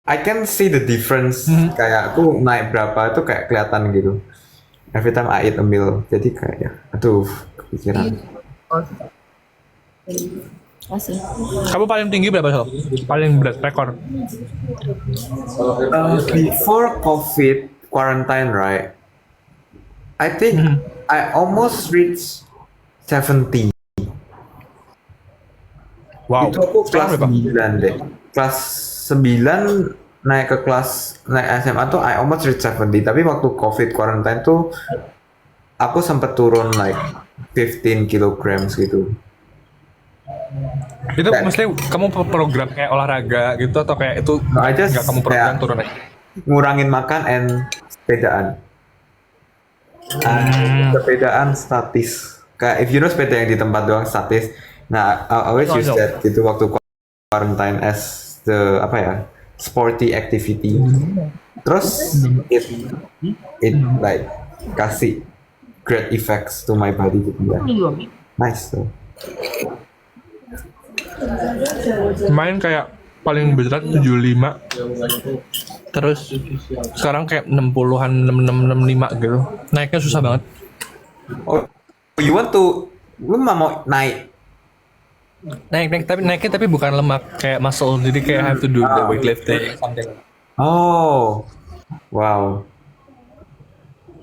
I can see the difference. Kayak aku naik berapa itu kayak kelihatan gitu. Every time I eat a meal. Jadi kayak ya, aduh, kepikiran. Masih. Kamu paling tinggi berapa Sal? Paling berat rekor. Before COVID quarantine, right? I think I almost reached 70. Wow. Itu aku kelas Sekarang berapa? 9 deh. Kelas 9 naik ke kelas naik SMA tuh I almost reach 70. Tapi waktu COVID quarantine tuh aku sempat turun like 15 kilograms gitu. Itu maksudnya kamu program kayak olahraga gitu atau kayak itu No, I just nggak kamu program kayak turun aja? ngurangin makan and sepedaan. Sepedaan statis. Kayak if you know sepeda yang di tempat doang statis. Nah, I always Oh, use no. that gitu waktu quarantine as the apa ya sporty activity. Terus it like kasih great effects to my body gitu ya. Nice tuh. Main kayak paling berat 75. Terus sekarang kayak 60-an 6665 gitu. Naiknya susah banget. Oh, you want to lu mau naik? Naiknya tapi bukan lemak kayak muscle. Jadi kayak have to do the weightlifting something. Oh, wow.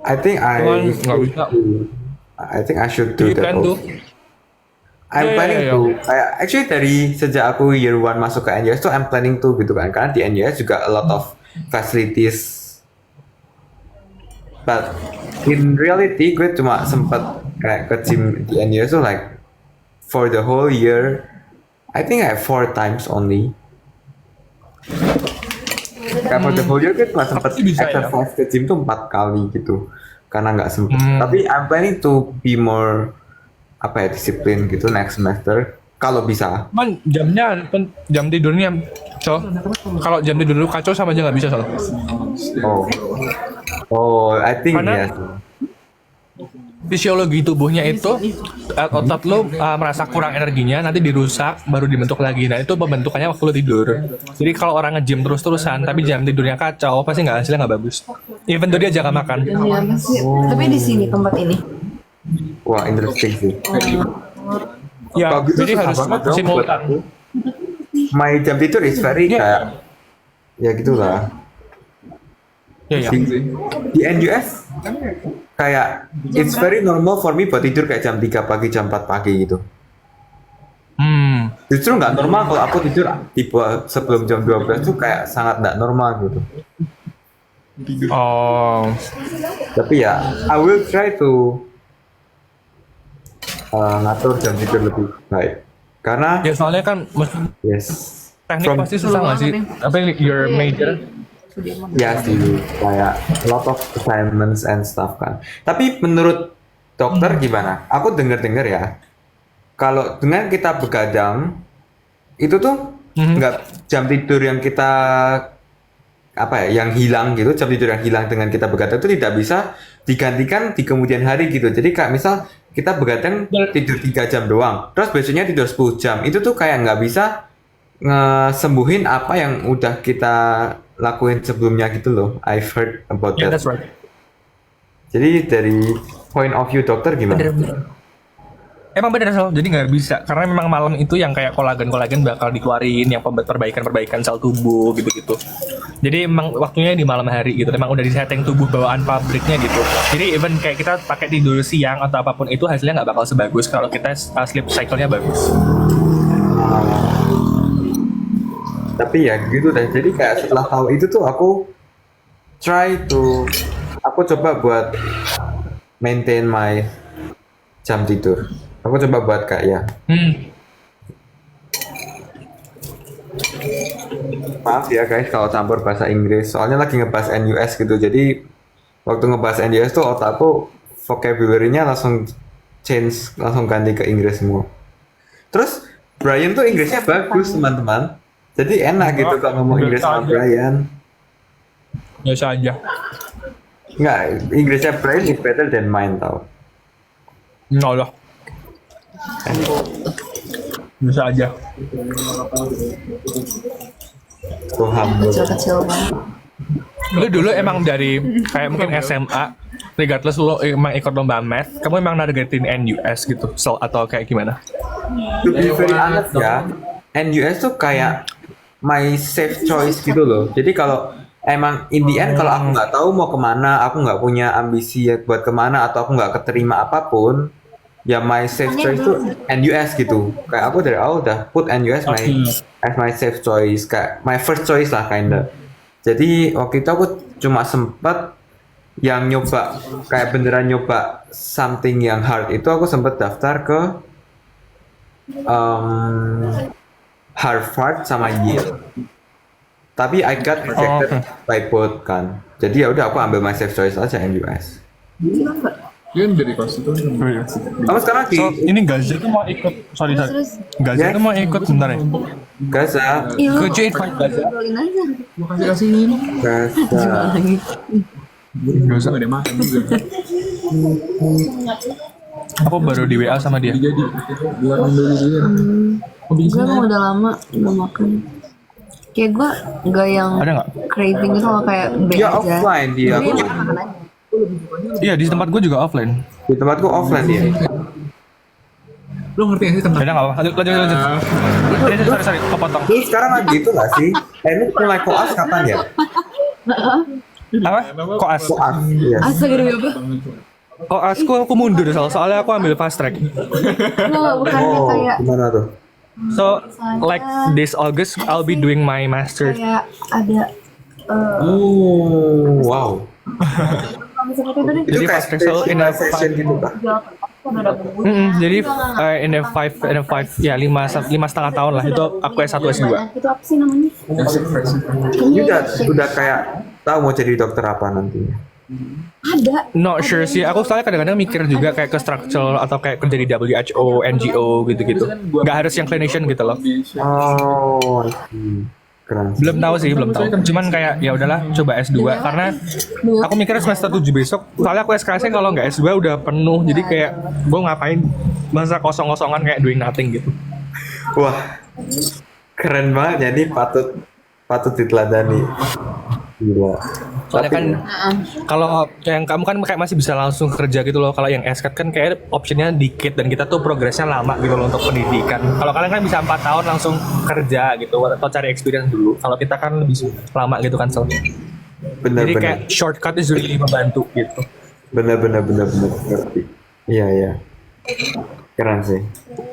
I think Cuman nggak bisa. I think I should do You that. can do. I'm Yeah, planning yeah, to. Actually dari sejak aku year one masuk ke NUS tuh I'm planning to gitu kan. Karena di NUS juga a lot of facilities. But in reality gue cuma sempet kayak ke gym di NUS tuh like for the whole year I think I 4 times only. Kayak for the whole year gue cuma sempet Tapi bisa ya? exercise ke gym tuh 4 kali gitu. Karena nggak sempet. Tapi I'm planning to be more apa ya disiplin gitu next semester kalau bisa. Cuman jam tidurnya so kalau jam tidur lu kacau sama aja nggak bisa soal. Oh, oh, I think Karena- yes. Fisiologi tubuhnya itu otot lo merasa kurang energinya nanti dirusak baru dibentuk lagi. Nah itu pembentukannya waktu lo tidur. Jadi kalau orang nge-gym terus-terusan tapi jam tidurnya kacau pasti nggak hasilnya nggak bagus. Even though dia jaga makan. Iya, masih. Tapi di sini tempat ini. Wah, interesting sih. Ya Kalau gitu jadi susah harus banget dong buat simultan. aku. My jam tidur is very Iya. kayak ya gitulah. Ya ya. Di NUS kayak it's very normal for me buat tidur kayak jam 3 pagi, jam 4 pagi gitu. Justru nggak normal kalau aku tidur tipe sebelum jam 12 tuh kayak sangat nggak normal gitu. Oh. Tapi ya, I will try to ngatur jam tidur lebih baik. Karena Ya soalnya kan yes, teknik from pasti susah nggak sih? Apa your major? ya sih kayak a lot of assignments and stuff kan. Tapi menurut dokter gimana? Aku dengar-dengar ya, kalau dengan kita begadang itu tuh nggak jam tidur yang kita apa ya, yang hilang gitu, jam tidur yang hilang dengan kita begadang itu tidak bisa digantikan di kemudian hari gitu. Jadi kayak misal kita begadang tidur 3 jam doang, terus besoknya tidur 10 jam, itu tuh kayak nggak bisa ngesembuhin apa yang udah kita lakuin sebelumnya gitu loh. I've heard about Yeah, that. that's right. Jadi dari point of view dokter gimana? Emang bener Sal, jadi nggak bisa karena memang malam itu yang kayak kolagen bakal dikeluarin, yang perbaikan sel tubuh gitu-gitu. Jadi emang waktunya di malam hari gitu, emang udah disetting tubuh bawaan pabriknya gitu. Jadi even kayak kita pakai tidur siang atau apapun itu hasilnya nggak bakal sebagus kalau kita sleep cycle-nya bagus. Tapi ya gitu deh. Jadi kayak setelah tahu itu tuh aku coba buat maintain my jam tidur. Aku coba buat kayak ya. Maaf ya guys kalau campur bahasa Inggris. Soalnya lagi ngebahas NUS gitu. Jadi waktu ngebahas NUS tuh otakku vocabulary-nya langsung change, langsung ganti ke Inggris semua. Terus Brian tuh Inggrisnya bagus teman-teman. Jadi enak gitu kalau ngomong Inggris sama Brian. Biasa aja. Enggak, Inggrisnya Brian is better than mine tau. Nggak lah. Bisa aja. So humble. Kecil-kecil banget. Lu dulu emang dari kayak mungkin SMA, regardless lu emang ikut lomba math, kamu emang nargetin NUS gitu, atau kayak gimana? To be very honest ya, NUS tuh kayak my safe choice gitu loh. Jadi kalau emang in the end kalau aku nggak tahu mau kemana, aku nggak punya ambisi ya buat kemana atau aku nggak keterima apapun, ya my safe choice tuh NUS gitu. Kayak aku dari awal udah put NUS as my safe choice, kayak my first choice lah kinda. Jadi waktu itu aku cuma sempet yang nyoba kayak beneran nyoba something yang hard itu aku sempet daftar ke Harvard sama Yale. Tapi I got rejected by both kan. Jadi ya udah aku ambil my safe choice aja NUS. Dia kan dari kelas itu. Kamu sekarang di So, ini Gaza tuh mau ikut, sorry. Gaza Yes. tuh mau ikut sebentar ya. Gaza. Iya, lu Could you invite Gaza? ngobrolin aja. Gua kasihin. Gaza. Gak usah, gak ada makan juga. Aku baru di WA sama dia. Jadi biar ambil dulu ya. Oh, Gue bisa. emang udah lama gak makan. Kayak gue gak yang Ada nggak? craving gitu loh, kayak B Dia aja. offline dia. Jadi makan aja. Iya, di tempat gue juga offline. Di tempatku offline dia. Lu ngerti gak sih tentang Ada nggak apa? Lanjut. Sorry, aku potong. Ini sekarang lagi itu nggak sih? Ini mulai koas kapan ya? Apa? Koas. Koas. Iya. Astagfirullah. Koasku aku mundur soalnya aku ambil fast track. Lo bukannya Oh, kayak gimana tuh? So like this August I'll be doing my master. kayak ada Oh, wow. seperti itu deh. Itu Jadi kayak pas Excel in a specialization gitu kah? Ada bumbunya. Jadi in a five ya 5,5 tahun lah itu aku S1 S2. Itu apa sih namanya? Ini udah kayak tahu mau jadi dokter apa nantinya. Ada. Not sure sih, aku soalnya kadang-kadang mikir juga kayak ke structural atau kayak kerja di WHO, NGO gitu-gitu. Gak harus yang clinician gitu loh. Oh, I see. Keren. Belum tahu sih, belum tahu. Cuman kayak ya udahlah coba S2 karena aku mikir semester 7 besok. Soalnya aku SKS kalau nggak S2 udah penuh. Jadi kayak gue ngapain masa kosong-kosongan kayak doing nothing gitu. Wah, keren banget. Jadi patut diteladani. Gila. Soalnya kan kalau yang kamu kan kayak masih bisa langsung kerja gitu loh. Kalau yang SKS kan kayak optionnya dikit dan kita tuh progresnya lama gitu loh untuk pendidikan. Kalau kalian kan bisa 4 tahun langsung kerja gitu atau cari experience dulu. Kalau kita kan lebih lama gitu kan so. Jadi kayak Bener-bener. shortcut is really membantu gitu. Bener-bener ngerti. Iya. Keren sih.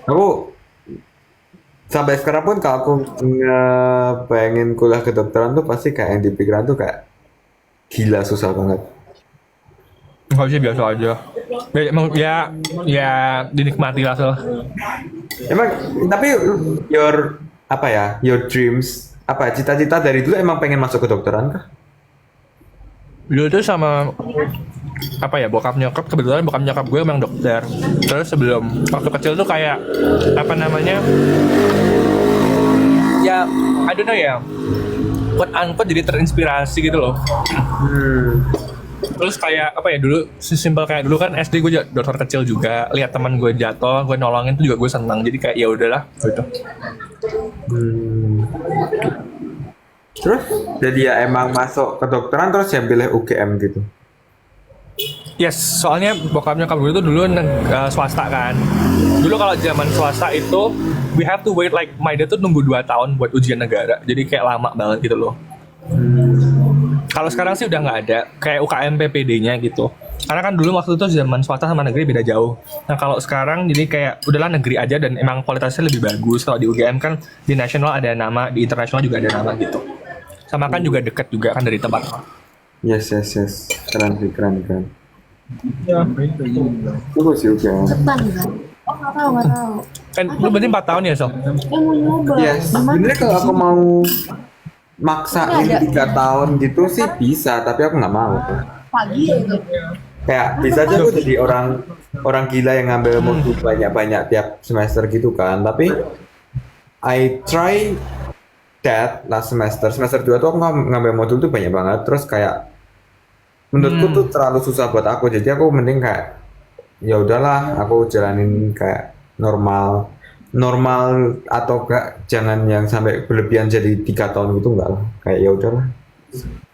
Aku sampai sekarang pun kalau aku pengen kuliah kedokteran tuh pasti kayak yang di pikiran tuh kayak gila susah banget. Enggak sih biasa aja. Emang ya dinikmati lah so. Emang tapi your dreams apa cita-cita dari dulu emang pengen masuk kedokteran kah? Dulu tuh sama apa ya bokap nyokap, kebetulan bokap nyokap gue emang dokter. Terus sebelum waktu kecil tuh kayak apa namanya ya I don't know ya, quote unquote jadi terinspirasi gitu loh. Terus kayak apa ya dulu sesimpel kayak dulu kan SD gue dokter kecil juga, lihat teman gue jatuh gue nolongin tuh juga gue senang, jadi kayak ya udahlah gitu. Terus jadi ya emang masuk kedokteran terus yang pilih UGM gitu. Yes, soalnya bokap nyokap gue itu dulu swasta kan. Dulu kalau zaman swasta itu we have to wait like my dad tuh nunggu 2 tahun buat ujian negara. Jadi kayak lama banget gitu loh. Kalau sekarang sih udah nggak ada kayak UKM PPD-nya gitu. Karena kan dulu waktu itu zaman swasta sama negeri beda jauh. Nah kalau sekarang jadi kayak udahlah negeri aja dan emang kualitasnya lebih bagus. Kalau di UGM kan di nasional ada nama, di internasional juga ada nama gitu. Sama kan juga deket juga kan dari tempat. Yes. Keren. Ya. Tunggu sih UGM. Depan kan? Oh nggak tahu. Kan lu berarti 4 tahun ya Sol? Mau nyoba. Yes. Sebenarnya kalau aku mau maksain 3 tahun gitu sih bisa, tapi aku nggak mau. Pagi ya itu. Kayak bisa aja aku jadi orang gila yang ngambil modul banyak-banyak tiap semester gitu kan. Tapi I try that last semester 2 tuh aku ngambil modul tuh banyak banget. Terus kayak menurutku tuh terlalu susah buat aku. Jadi aku mending kayak ya udahlah aku jalanin kayak normal. normal atau enggak, jangan yang sampai berlebihan jadi 3 tahun gitu enggak lah. Kayak ya udahlah,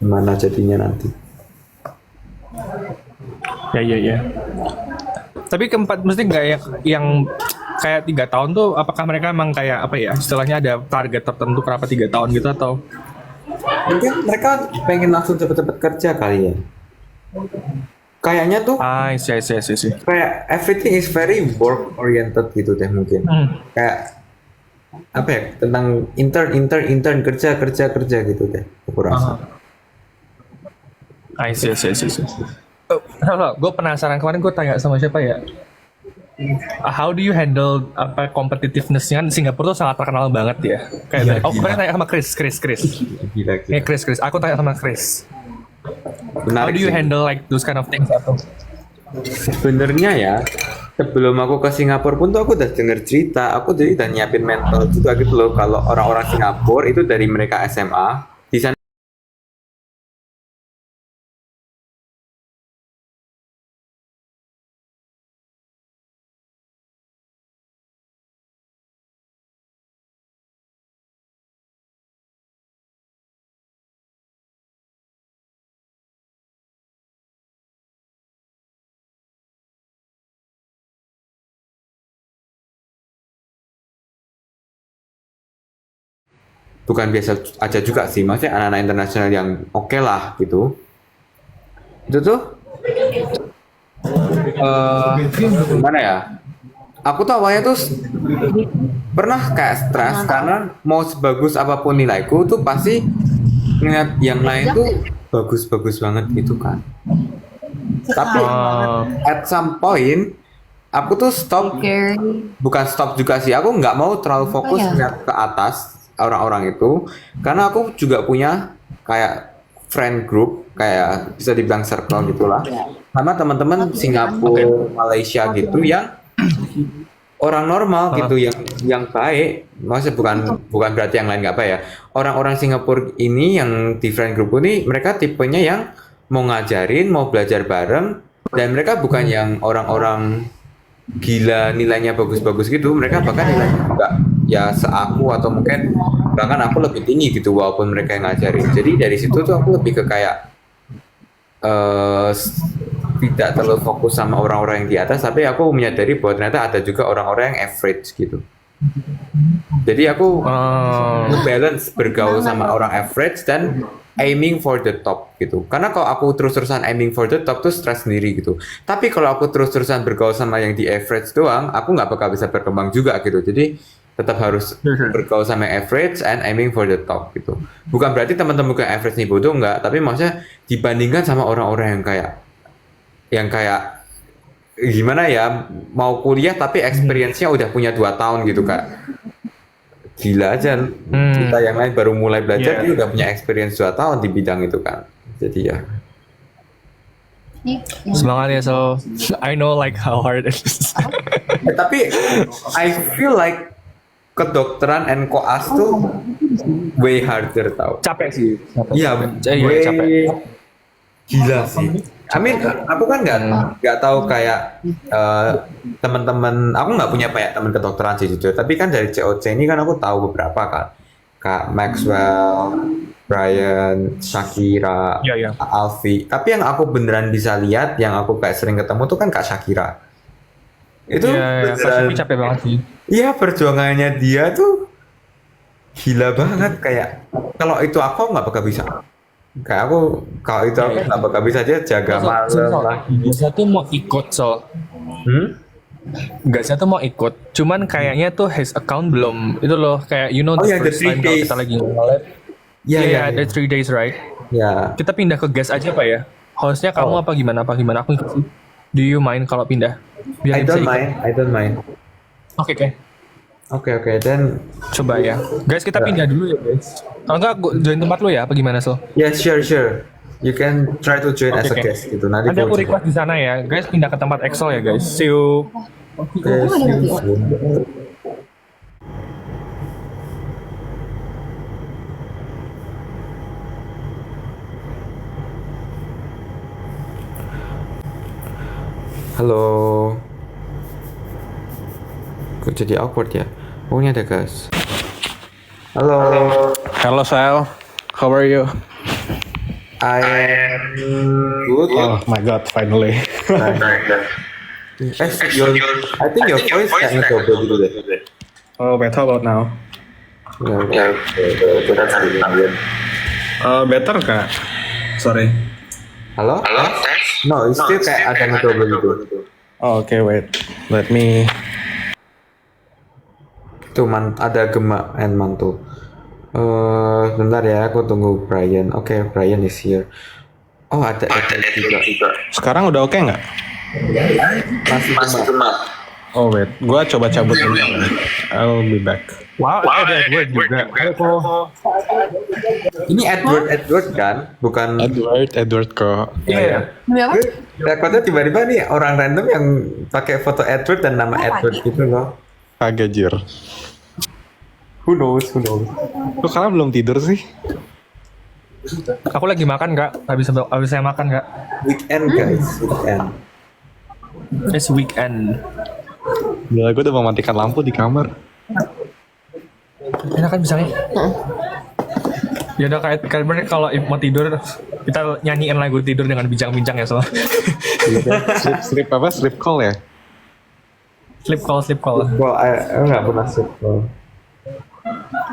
gimana jadinya nanti. Ya. Tapi keempat mesti nggak yang kayak 3 tahun tuh, apakah mereka emang kayak apa ya? Istilahnya ada target tertentu kenapa 3 tahun gitu atau? Mungkin mereka pengen langsung cepet-cepet kerja kali ya. Kayaknya tuh See. kayak everything is very work oriented gitu deh mungkin. Kayak apa ya, tentang intern kerja gitu deh aku rasa. See. Gue penasaran, kemarin gue tanya sama siapa ya? How do you handle apa competitiveness-nya? Kan Singapura tuh sangat terkenal banget ya. Kayak kemarin tanya sama Chris. Gila. Chris. Aku tanya sama Chris. How Menarik do you sih. handle like those kind of things atau? Sebenarnya ya, sebelum aku ke Singapura pun tuh aku udah denger cerita, aku jadi udah nyiapin mental juga gitu loh, kalau orang-orang Singapura itu dari mereka SMA di sana bukan biasa aja juga sih, maksudnya anak-anak internasional yang oke lah gitu. Itu tuh gimana ya? Aku tuh awalnya tuh pernah kayak stres karena mau sebagus apapun nilaiku tuh pasti ngeliat yang lain tuh bagus-bagus banget gitu kan. Tapi at some point aku tuh stop, Scary. bukan stop juga sih, aku nggak mau terlalu fokus ya? ngeliat ke atas orang-orang itu, karena aku juga punya kayak friend group, kayak bisa dibilang circle gitulah, sama teman-teman Singapura, Malaysia gitu yang orang normal gitu, yang baik. Maksudnya bukan berarti yang lain nggak baik ya. Orang-orang Singapura ini yang di friend group ini, mereka tipenya yang mau ngajarin, mau belajar bareng, dan mereka bukan yang orang-orang gila nilainya bagus-bagus gitu. Mereka bahkan nilainya juga ya seaku atau mungkin bahkan aku lebih tinggi gitu walaupun mereka yang ngajarin. Jadi dari situ tuh aku lebih ke kayak tidak terlalu fokus sama orang-orang yang di atas, tapi aku menyadari bahwa ternyata ada juga orang-orang yang average gitu. Jadi aku ngebalance bergaul sama orang average dan aiming for the top gitu. Karena kalau aku terus-terusan aiming for the top tuh stres sendiri gitu. Tapi kalau aku terus-terusan bergaul sama yang di average doang, aku nggak bakal bisa berkembang juga gitu. Jadi tetap harus bergaul sama yang average and aiming for the top gitu. Bukan berarti teman-teman yang average nih bodoh, nggak. Tapi maksudnya dibandingkan sama orang-orang yang kayak gimana ya, mau kuliah tapi experience-nya udah punya 2 tahun gitu Kak. Gila aja. Kita yang lain baru mulai belajar, dia udah punya experience 2 tahun di bidang itu kan. Jadi ya. Semangat ya, so I know like how hard it is. Tapi I feel like kedokteran and koas tuh way harder tau. Capek sih. Iya, Iya, capek. Gila sih. I mean, aku kan nggak tahu kayak teman-teman, aku nggak punya banyak teman kedokteran sih jujur. Tapi kan dari COC ini kan aku tahu beberapa kan, Kak Maxwell, Brian, Shakira, Iya. Alfi. Tapi yang aku beneran bisa lihat, yang aku kayak sering ketemu tuh kan Kak Shakira. Itu Iya, beneran, capek banget sih. iya perjuangannya dia tuh gila banget. Kayak kalau itu aku nggak bakal bisa. Kayak aku kalau itu aku nggak bakal bisa, aja jaga malam lagi. Saya tuh mau ikut Nggak, saya tuh mau ikut. Cuman kayaknya tuh his account belum itu loh, kayak you know Oh, the yang the first 3 time kalau days. kita lagi nge-live. Iya, ada 3 days right. ya. Kita pindah ke guest aja Pak ya. Hostnya kamu apa gimana? Aku ikut sih. Do you mind kalau pindah? I bisa don't ikut. mind, I don't mind. Oke. Oke, then Coba ya. Guys, kita pindah dulu ya guys. Kalau enggak gua join tempat lu ya, apa gimana so? yeah, sure. You can try to join as a Oke. guest gitu. Nanti Nanti aku coba. request di sana ya. Guys, pindah ke tempat Excel ya guys. See you. Oke, see you soon. Halo. Kok jadi awkward ya? Oh, ini ada gas. Halo. Hello Sal, how are you? I am good. Oh my god, finally. I think your voice kayak ngedouble gitu deh. Oh, wait, how about now? Ya, that's good. Better kak? Sorry. Halo? No, it's still kayak ada ngedouble gitu. Oh, okay, wait. Let me. Tuh, ada Gema and Mantu. Bentar ya, aku tunggu Brian. Oke, Brian is here. Oh, ada Edward juga. Sekarang udah oke nggak? Masih Gema. Oh wait, gua coba cabut dulu. I'll be back. Wow, ada Edward juga. Ini Edward kan? Bukan. Edward kok. Iya. Demi apa? Takutnya tiba-tiba nih orang random yang pakai foto Edward dan nama Edward gitu loh. Agak jir. Who knows? Lu karena belum tidur sih? Aku lagi makan kak. Habis saya makan kak. Weekend guys, weekend. It's weekend. Gila, gue udah mematikan lampu di kamar. Enak kan misalnya? Ya udah kayak kalian kalau mau tidur kita nyanyiin lagu tidur dengan bincang-bincang ya soal. Sleep call ya? Sleep call. Well, I nggak pernah sih.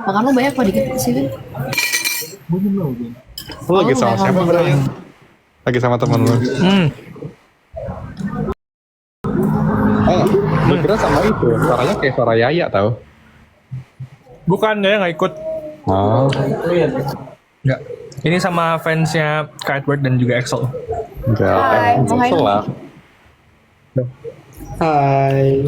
Makan lu banyak apa dikit sih, Vin? Lu lagi sama siapa Brian? Lagi sama temen lu? Gue kira sama itu, suaranya kayak suara Yaya tau. Bukan, dia nggak ikut. Oh, Nggak. Ini sama fansnya Kak Edward dan juga Axel. enggak. Hai, mau hai Lah. Hai.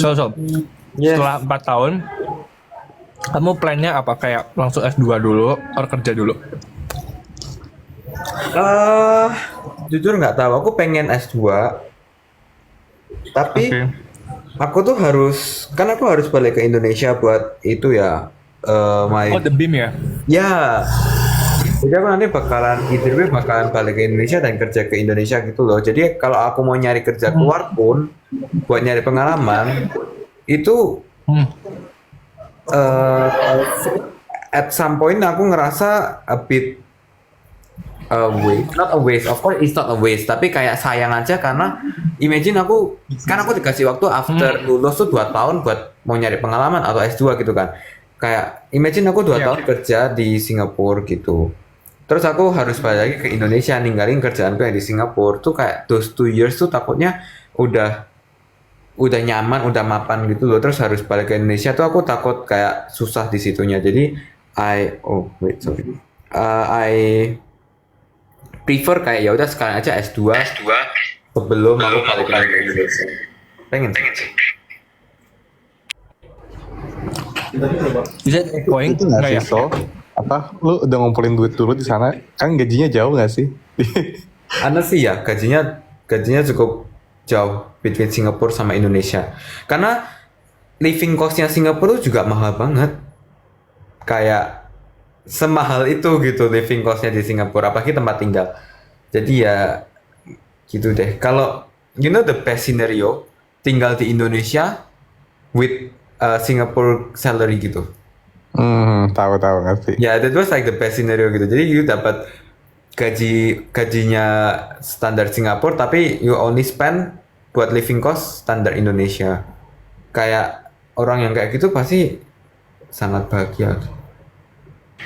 So. Yes. Setelah 4 tahun, kamu plannya apa? Kayak langsung S2 dulu, atau kerja dulu? Jujur nggak tahu. Aku pengen S2. Tapi Oke. aku tuh kan aku harus balik ke Indonesia buat itu ya. Oh, The Beam ya? Ya. Jadi aku nanti either way bakalan balik ke Indonesia dan kerja ke Indonesia gitu loh. Jadi kalau aku mau nyari kerja keluar pun, buat nyari pengalaman, itu at some point aku ngerasa a bit not a waste. Of course it's not a waste, tapi kayak sayang aja karena imagine aku dikasih waktu after lulus tuh 2 tahun buat mau nyari pengalaman atau S2 gitu kan. Kayak imagine aku 2 tahun kerja di Singapura gitu. Terus aku harus balik lagi ke Indonesia ninggalin kerjaanku yang di Singapura tuh kayak those 2 years tuh takutnya udah nyaman, udah mapan gitu loh. Terus harus balik ke Indonesia tuh aku takut kayak susah di situnya. Jadi I prefer kayak ya udah sekarang aja S2 sebelum aku balik lagi ke Indonesia. Pengen sih. Is it going? Itu nggak Nggak sih, ya? So? Apa? Lu udah ngumpulin duit dulu di sana? Kan gajinya jauh nggak sih? Aneh sih ya, gajinya cukup jauh between Singapura sama Indonesia. Karena living cost-nya Singapura tuh juga mahal banget. Kayak semahal itu gitu living cost-nya di Singapura, apalagi tempat tinggal. Jadi ya gitu deh. Kalau you know the best scenario, tinggal di Indonesia with Singapore salary gitu. Tahu ngerti. Ya, that was like the best scenario gitu. Jadi you dapat gajinya standar Singapura, tapi you only spend buat living cost standar Indonesia. Kayak orang yang kayak gitu pasti sangat bahagia.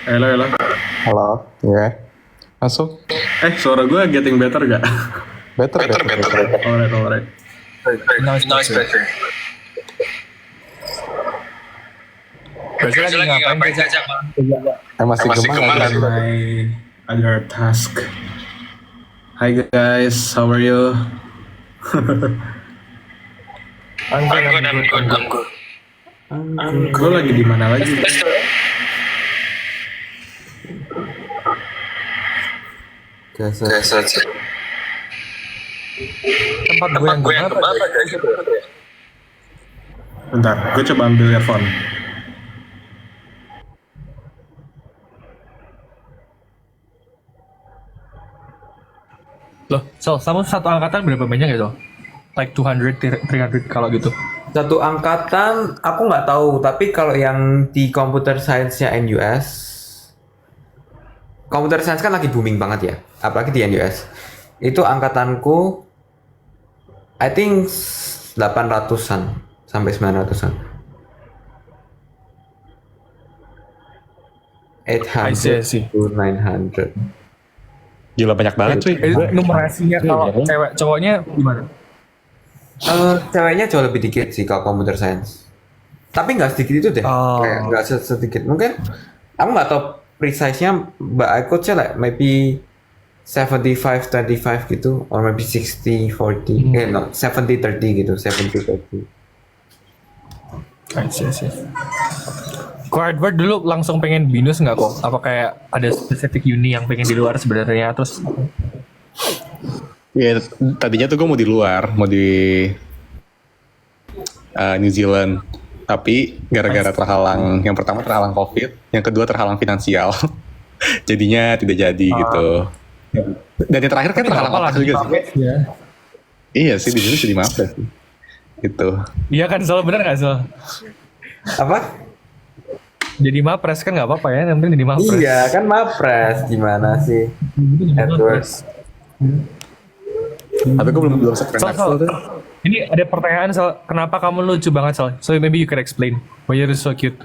Halo. Halo, ya. Masuk. Suara gue getting better gak? Better. Alright. Nice better. Biasanya lagi ngapain kerja? Masih gemar lagi. My other task. Hi guys, how are you? I'm good. Gue lagi di mana lagi? Biasa. Tempat gue yang apa? Bentar, gue coba ambil earphone. Loh, Sol, kamu satu angkatan berapa banyak ya, Sol? Like 200, 300 kalau gitu. Satu angkatan aku nggak tahu, tapi kalau yang di computer science-nya NUS, computer science kan lagi booming banget ya, apalagi di NUS. Itu angkatanku, I think 800-an sampai 900-an. I see, I 800 see. to 900. Gila banyak banget cuy. Numerasinya kalau cewek cowoknya gimana? Ceweknya jauh lebih dikit sih kalau computer science. Tapi nggak sedikit itu deh. Oh. Kayak nggak sedikit. Mungkin aku nggak tahu precise-nya, but I could say like maybe 75-25 gitu, or maybe 60-40. No, 70-30 gitu, 70-30. I see, I see. Kok Edward dulu langsung pengen binus nggak kok? Apa kayak ada spesifik uni yang pengen di luar sebenarnya terus? Ya tadinya tuh gue mau di luar, mau di New Zealand. Tapi gara-gara terhalang, yang pertama terhalang COVID, yang kedua terhalang finansial. Jadinya tidak jadi gitu. Dan yang terakhir kan terhalang otak juga sih. Ya. Iya sih, di sini jadi mapres sih. Gitu. Iya kan, Sol, bener nggak, Sol? Apa? Jadi mapres kan nggak apa-apa ya, yang penting jadi mapres. Iya kan mapres, gimana sih Edward? Tapi gue belum sekeren Sol, Axel tuh. ini ada pertanyaan, Sol. Kenapa kamu lucu banget, Sol? So maybe you can explain why you're so cute.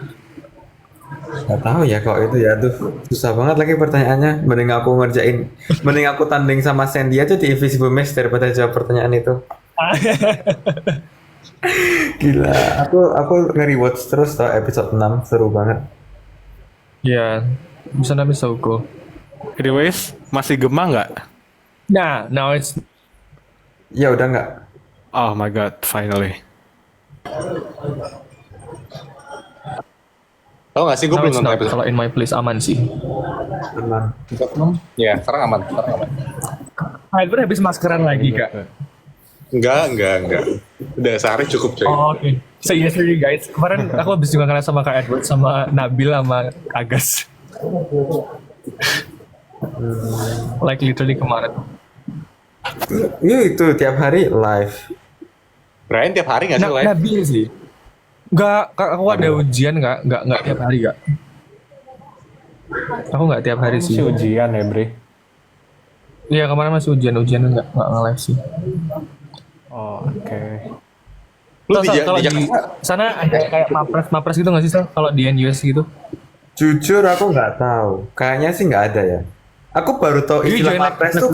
Gak tahu ya kalau itu ya, tuh susah banget lagi pertanyaannya. Mending aku tanding sama Sandy aja di Invisible Match daripada jawab pertanyaan itu. Gila, aku nge-rewatch terus tau episode 6, seru banget. Yeah, bisa namanya so cool. Anyways, masih gema nggak? Nah, now it's Ya udah nggak. Oh my god, finally. Tau gak sih, gue now belum it's nonton not. episode. Kalau in my place aman sih. Tenang. Ya, sekarang aman. Edward habis maskeran lagi, Kak. Enggak. Udah sehari cukup coy. Oh, oke. So yesterday guys, kemarin aku habis juga ngeliat sama Kak Edward, sama Nabil, sama Agas. Like literally kemarin. Itu tiap hari live. Brian tiap hari nggak sih live? Nabil sih. Enggak, aku ada ujian enggak tiap hari, Kak. Aku enggak tiap hari sih. Masih ujian ya, Bre? Iya, kemarin masih ujian enggak nge-live sih. Oh, oke. Lu Sol, di kalau di Jakarta? sana ada kayak mapres gitu nggak sih, Sol? Kalau di NUS gitu? Jujur aku nggak tahu. Kayaknya sih nggak ada ya. Aku baru tahu You istilah join like- mapres tuh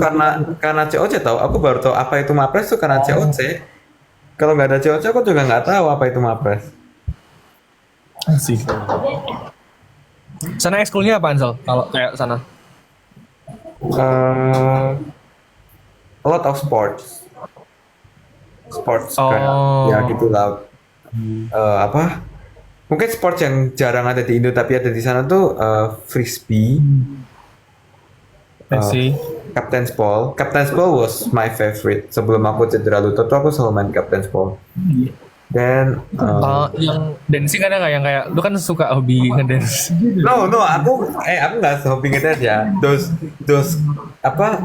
karena COC tahu. Aku baru tahu apa itu mapres tuh karena COC. Kalau nggak ada COC aku juga nggak tahu apa itu mapres. Sih. Sana ekskulnya apaan, Sol? Kalau kayak sana? A lot of sports. Sports Oh. kayak ya gitulah. Apa? Mungkin sports yang jarang ada di Indo tapi ada di sana tuh frisbee. I see. Captain's Ball. Captain's Ball was my favorite. Sebelum aku cedera lutut tuh aku selalu main Captain's Ball. Dan Yang dancing ada nggak yang kayak lu kan suka hobi ngedance? no, aku nggak hobi ngedance ya. Those apa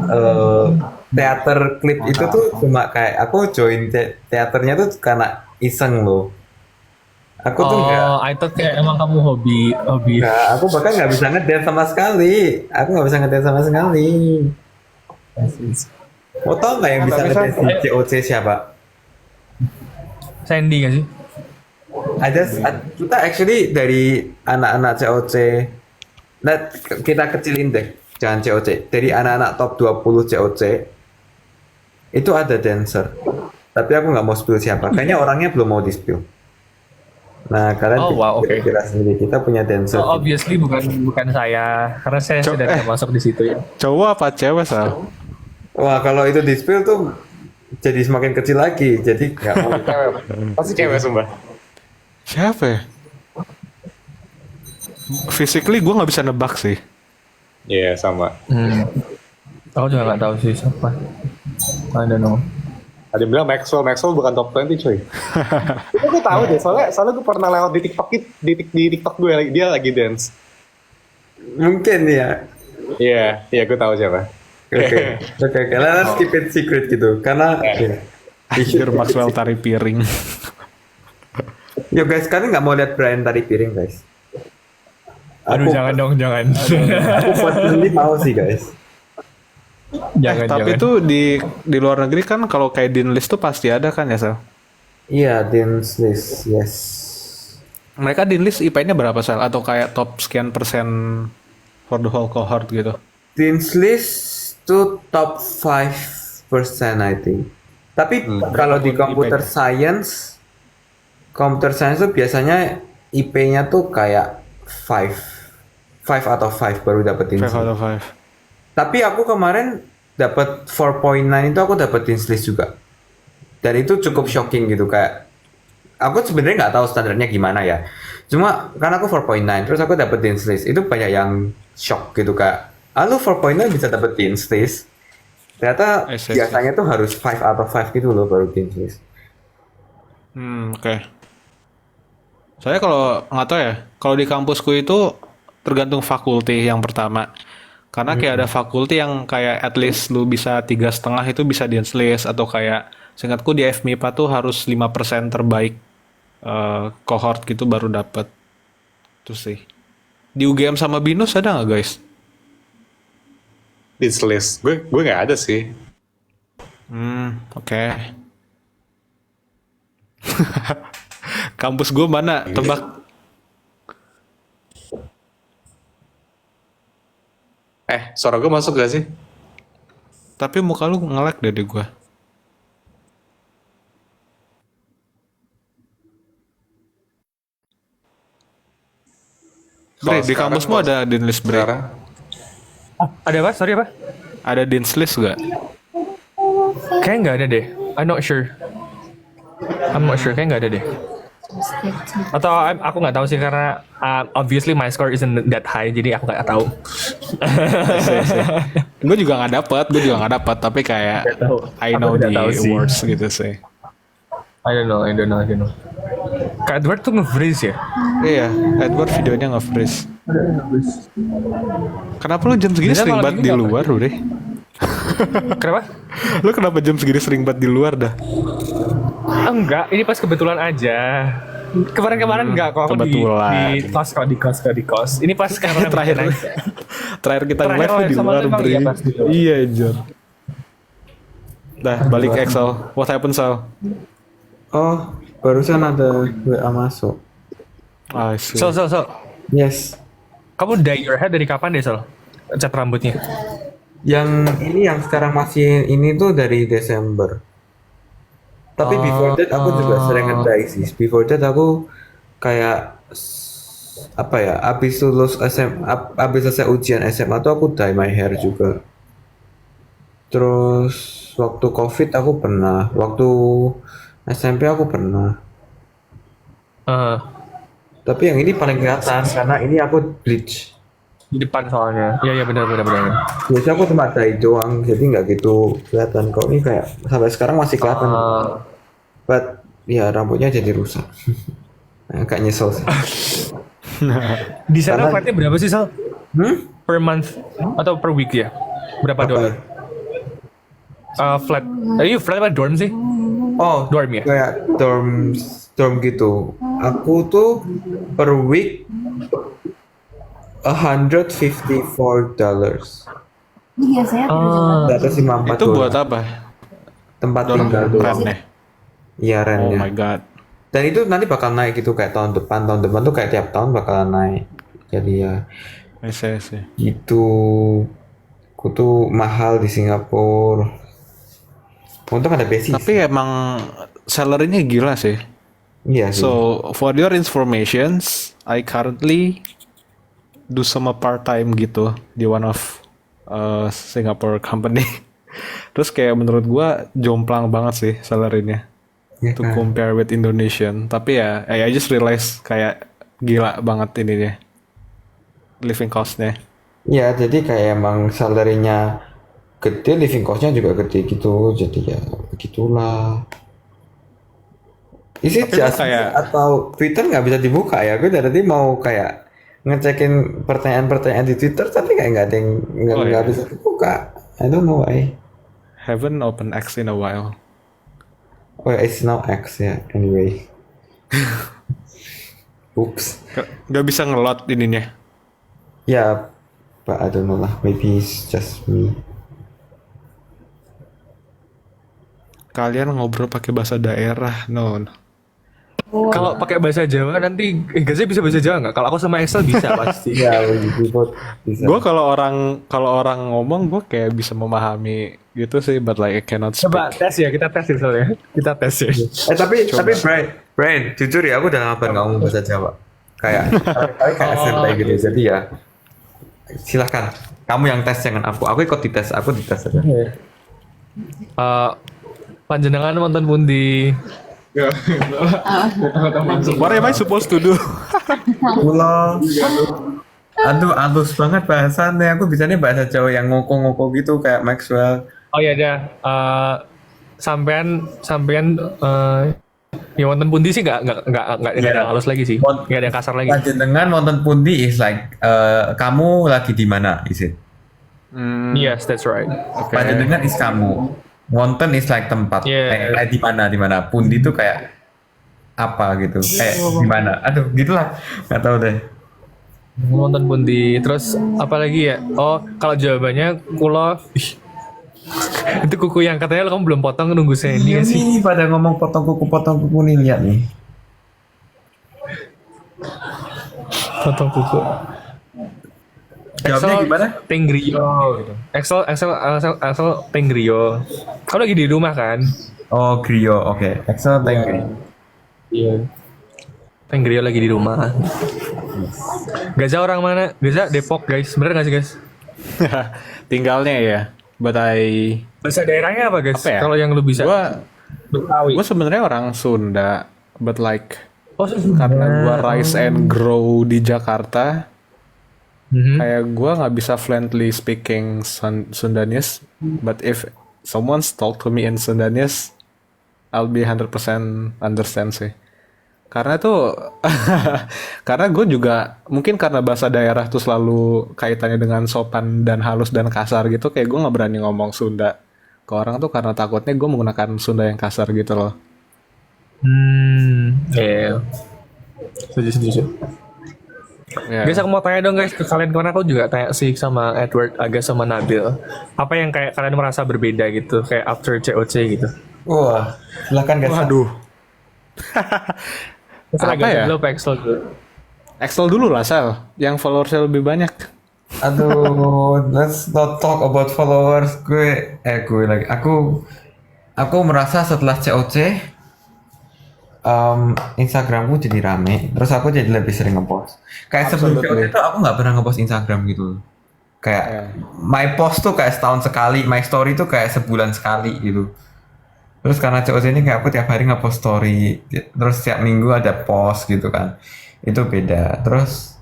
teater klip itu tuh cuma kayak aku join teaternya tuh karena iseng loh. Aku tuh nggak. I thought kayak emang kamu hobi. Nggak, aku bahkan nggak bisa ngedance sama sekali. Aku nggak bisa ngedance sama sekali. Mau tau nggak yang bisa ngedance di COC siapa? Sandy nggak sih? Kita actually dari anak-anak COC. Nah, kita kecilin deh, jangan COC. Dari anak-anak top 20 COC itu ada dancer. Tapi aku nggak mau spill siapa. Kayaknya orangnya belum mau di spill. Nah, kalian Oh, wow, oke. kira sendiri kita punya dancer. So, obviously bukan saya, karena saya sudah tidak masuk di situ ya. Cowok apa cewek, Sal? Wah, kalau itu di spill tuh jadi semakin kecil lagi. Jadi nggak mau. Pasti cewek, sumpah. Siapa ya? Physically gue nggak bisa nebak sih. Iya, sama. Aku juga nggak tahu sih siapa. I don't know. Ada yang bilang Maxwell bukan top 20 coy. Itu gue tahu deh, soalnya gue pernah lewat di TikTok di TikTok gue dia lagi dance. Mungkin ya. Iya, gue tahu siapa. Oke. Let's keep it secret gitu. Karena Anjir Maxwell tari piring. yo guys, kalian nggak mau lihat Brian tari piring guys? Aduh, jangan dong, jangan. Aku personally mau sih guys. Jangan, Tapi jangan. tuh di luar negeri kan kalau kayak Dean List tuh pasti ada kan ya, Sel? Iya, Dean's List, yes. Mereka Dean List IP-nya berapa, Sel? Atau kayak top sekian persen for the whole cohort gitu? Dean's List tuh top 5% I think. Tapi kalau di computer science tuh biasanya IP-nya tuh kayak 5 atau 5 baru dapetin. 5 out of 5. Tapi aku kemarin dapat 4.9 itu aku dapat Dean's List juga. Dan itu cukup shocking gitu kayak aku sebenarnya nggak tahu standarnya gimana ya. Cuma karena aku 4.9 terus aku dapat Dean's List. Itu banyak yang shock gitu kayak, lu 4.9 bisa dapat Dean's List. Ternyata I see. biasanya tuh harus 5 out of 5 gitu loh baru Dean's List. Oke. Saya kalau nggak tahu ya, kalau di kampusku itu tergantung fakulti yang pertama. Karena kayak ada fakulti yang kayak at least lu bisa 3,5 itu bisa Dean's List, atau kayak seingatku di FMIPA tuh harus 5% terbaik cohort gitu baru dapat. Itu sih. Di UGM sama BINUS ada nggak guys? Dean's List. Gue nggak ada sih. Oke. Kampus gue mana? Tebak. Suara gue masuk gak sih? Tapi muka lu nge-lag deh di gue. Bre, di kampusmu ada Dean's List, Bre? Sekarang Ada apa? Sorry apa? Ada Dean's List gak? Kayaknya nggak ada deh. I'm not sure. Kayaknya nggak ada deh. Atau aku nggak tahu sih karena obviously my score isn't that high, jadi aku nggak tahu. Gue juga nggak dapet, tapi kayak Nggak tahu. I Aku know tidak the tahu sih. awards gitu sih. I don't know. Kak Edward tuh nge-freeze ya? Iya, Edward videonya nge-freeze. Kenapa lu jam segini Biasanya sering malam banget ini di nggak luar, Bre? Kenapa? Lu kenapa jam segini sering banget di luar dah? Enggak, ini pas kebetulan aja. Kemarin enggak kok aku kebetulan. di kos. Ini pas karena terakhir kita Terakhir live tuh di sama luar, tuh emang Bre. iya, pas di luar. Iya, Jor. Dah, balik ke Excel. What happened, Sal? Oh, barusan ada WA masuk. I see. So. Yes. Kamu dye your hair dari kapan deh, Sol? Cat rambutnya. Yang ini yang sekarang masih ini tuh dari Desember. Tapi before that aku juga sering ngedye sih. Before that aku kayak apa ya? Abis lulus abis selesai ujian SMA tuh aku dye my hair juga. Terus waktu COVID aku pernah. Waktu SMP aku pernah. Tapi yang ini paling kelihatan karena ini aku bleach. Di depan soalnya. Iya benar. Biasanya aku cuma dye doang, jadi nggak gitu kelihatan. Kok ini kayak sampai sekarang masih kelihatan. But ya rambutnya jadi rusak. Agak nyesel sih. Di sana Karena- flatnya berapa sih, Sal? Per month atau per week ya? Berapa dolar? Flat. Flat apa dorm sih? Oh, Dorm ya? kayak dorm gitu. Aku tuh per week $154. Iya, saya tidak $154 Itu buat apa? tempat Dorm tinggal doang. rentnya. Iya, Oh rentnya. my god. Dan itu nanti bakal naik gitu kayak tahun depan tuh kayak tiap tahun bakalan naik. Jadi ya I see. itu aku tuh mahal di Singapura. Untung ada basic. Tapi emang salary-nya gila sih. Iya sih. So, for your informations, I currently do some part-time gitu di one of Singapore company. Terus kayak menurut gua jomplang banget sih salary-nya Ya, to compare with Indonesian. Tapi ya, I just realize kayak gila banget ininya. Living cost-nya. ya, jadi kayak emang salary-nya gede, living cost-nya juga gede gitu. Jadi ya gitulah. Is it Tapi lu just kayak- atau Twitter nggak bisa dibuka ya? Gue dari tadi mau kayak ngecekin pertanyaan-pertanyaan di Twitter tapi kayak nggak ada yang nggak iya. bisa dibuka. I don't know why. Haven't open X in a while. Oh, it's now X ya. Anyway. Oops. Nggak bisa ngelot ininya. Ya, but I don't know lah. Maybe it's just me. Kalian ngobrol pakai bahasa daerah, no. Kalau pakai bahasa Jawa nanti, Gaza bisa bahasa Jawa nggak? Kalau aku sama Excel bisa pasti. Ya, we both bisa. Gue kalau orang ngomong gue kayak bisa memahami gitu sih, but like I cannot speak. Coba tes ya, kita tes ya soalnya. Kita tes ya. Tapi Brian, jujur ya, aku udah lama banget nggak ngomong bahasa Jawa. Kayak SMP gitu. Jadi ya, silakan. Kamu yang tes, jangan aku. Aku ikut dites. Aku dites aja. Panjenengan wonten pundi? What am I supposed to do? Pulau. Aduh, halus banget bahasannya. Aku bisanya bahasa Jawa yang ngoko-ngoko gitu kayak Maxwell. Oh iya dah. Sampean ya wonten pundi sih nggak ada yang halus lagi sih. Nggak ada yang kasar lagi. Panjenengan wonten pundi is like kamu lagi di mana is it? Yes, that's right. Oke. Panjenengan is kamu. Wonten is like tempat. Yeah. Di mana. Pundi itu kayak apa gitu. Di mana. Aduh, gitulah. Nggak tahu deh. Wonten pundi. Terus apa lagi ya? Oh, kalau jawabannya kulo. Itu kuku yang katanya kamu belum potong nunggu Sandy Iya nggak sih? sih, pada ngomong potong kuku nih, lihat nih. Potong kuku. Jawabnya gimana? Tengrio gitu. Excel Tengrio. Kau lagi di rumah kan? Oh, Grio, oke. Excel thank you. Iya. Tengrio lagi di rumah. Gaza orang mana? Gaza Depok guys. Bener nggak sih guys? Tinggalnya ya. But Bahasa daerahnya apa guys? Apa ya? Kalau yang lu bisa. Betawi. gue sebenarnya orang Sunda, but like Oh, karena gue rise and grow di Jakarta, kayak gue nggak bisa fluently speaking Sundanese. But if someone talk to me in Sundanese, I'll be 100% understand sih. Karena tuh, karena gue juga mungkin karena bahasa daerah tuh selalu kaitannya dengan sopan dan halus dan kasar gitu, kayak gue nggak berani ngomong Sunda ke orang tuh karena takutnya gue menggunakan Sunda yang kasar gitu loh. Iya. Setuju. Ya. Guys, aku mau tanya dong guys ke kalian, karena aku juga tanya sih sama Edward, Aga sama Nabil. Apa yang kayak kalian merasa berbeda gitu, kayak after COC gitu? Wah, silakan guys. Waduh. Apa ya? Dulu, Excel dulu. Excel dulu lah, Sel. Yang followersnya lebih banyak. Aduh, let's not talk about followers. Gue lagi. Aku merasa setelah COC, Instagramku jadi rame. Terus aku jadi lebih sering ngepost. Kayak sebelum COC itu aku nggak pernah ngepost Instagram gitu. Kayak my post tuh kayak setahun sekali, my story tuh kayak sebulan sekali gitu. Terus karena COC ini kayak aku tiap hari ngepost story, terus tiap minggu ada post gitu kan. Itu beda. Terus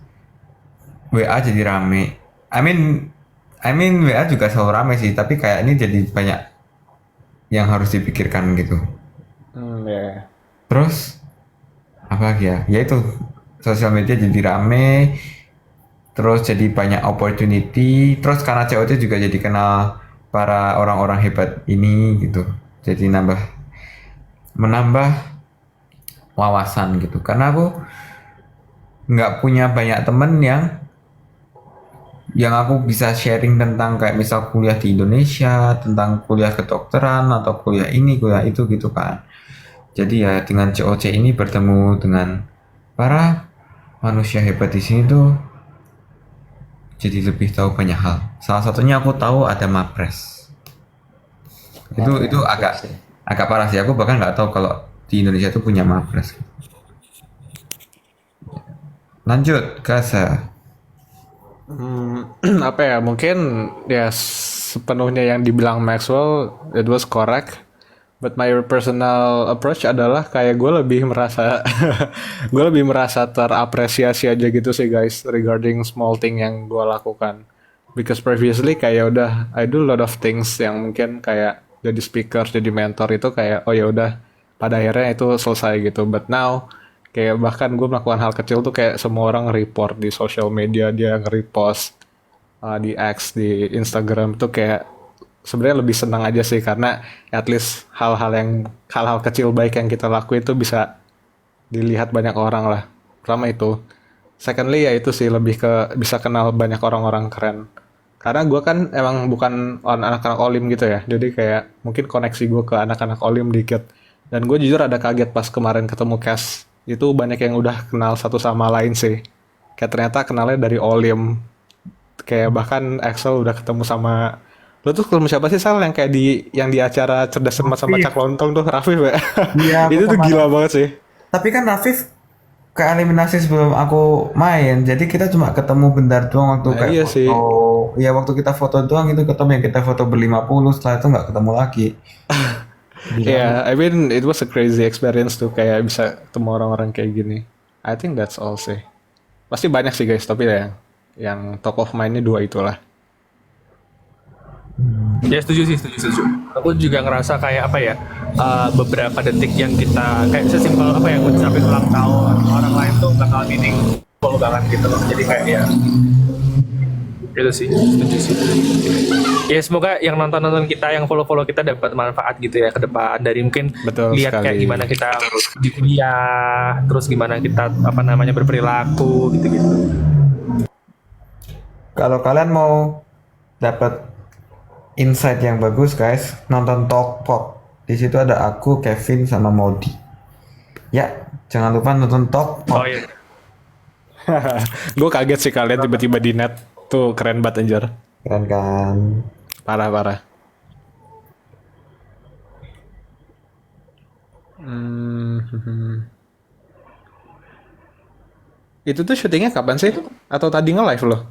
WA jadi rame. I mean WA juga selalu rame sih, tapi kayak ini jadi banyak yang harus dipikirkan gitu. Ya. Terus apa lagi ya? Ya itu sosial media jadi rame. Terus jadi banyak opportunity. Terus karena COC juga jadi kenal para orang-orang hebat ini gitu. Jadi menambah wawasan gitu. Karena aku nggak punya banyak temen yang aku bisa sharing tentang kayak misal kuliah di Indonesia, tentang kuliah kedokteran atau kuliah ini, kuliah itu gitu kan. Jadi ya dengan COC ini bertemu dengan para manusia hebat di sini tuh jadi lebih tahu banyak hal. Salah satunya aku tahu ada Mapres. Itu agak parah sih. Aku bahkan nggak tahu kalau di Indonesia tuh punya Mapres. Lanjut, Gaza. Apa ya, mungkin ya sepenuhnya yang dibilang Maxwell it was correct, but my personal approach adalah kayak gue lebih merasa gue lebih merasa terapresiasi aja gitu sih guys regarding small thing yang gue lakukan, because previously kayak udah I do a lot of things yang mungkin kayak jadi speaker, jadi mentor itu kayak oh ya udah pada akhirnya itu selesai gitu. But now kayak bahkan gue melakukan hal kecil tuh kayak semua orang report di social media, dia nge-repost di X, di Instagram tuh kayak sebenarnya lebih senang aja sih karena at least hal-hal kecil baik yang kita lakuin itu bisa dilihat banyak orang lah. Pertama itu. Secondly ya itu sih lebih ke bisa kenal banyak orang-orang keren. Karena gue kan emang bukan anak-anak Olim gitu ya. Jadi kayak mungkin koneksi gue ke anak-anak Olim dikit. Dan gue jujur ada kaget pas kemarin ketemu Cass. Itu banyak yang udah kenal satu sama lain sih. Kayak ternyata kenalnya dari Olim. Kayak bahkan Axel udah ketemu sama... Lo tuh ketemu siapa sih Sal yang kayak di acara Cerdas Cermat sama Cak Lontong tuh Rafif ya? Iya, Itu tuh gila banget sih. Tapi kan Rafif ke eliminasi sebelum aku main, jadi kita cuma ketemu bentar doang waktu Nah, kayak iya foto. sih. Ya waktu kita foto doang itu ketemu, yang kita foto ber-50, setelah itu nggak ketemu lagi. Yeah, I mean it was a crazy experience tuh kayak bisa ketemu orang-orang kayak gini. I think that's all sih. Pasti banyak sih guys, tapi ya yang top of mind-nya dua itulah. Ya setuju sih, setuju. Aku juga ngerasa kayak apa ya, beberapa detik yang kita kayak sesimpel apa ya, ngucapin ulang tahun orang lain tuh bakal meaningful banget gitu loh. Jadi kayak ya itu sih, setuju sih. Ya semoga yang nonton kita, yang follow kita dapat manfaat gitu ya ke depan, dari mungkin Betul lihat kayak sekali. gimana kita di kuliah, terus gimana kita apa namanya berperilaku gitu-gitu. Kalau kalian mau dapat insight yang bagus guys, nonton Talkpot. Di situ ada aku, Kevin, sama Modi. Ya, jangan lupa nonton Talkpot. Oh iya. Gue kaget sih kalian tiba-tiba di net tuh keren banget anjir. Keren kan? Parah. Itu tuh syutingnya kapan sih? Atau tadi nge-live loh?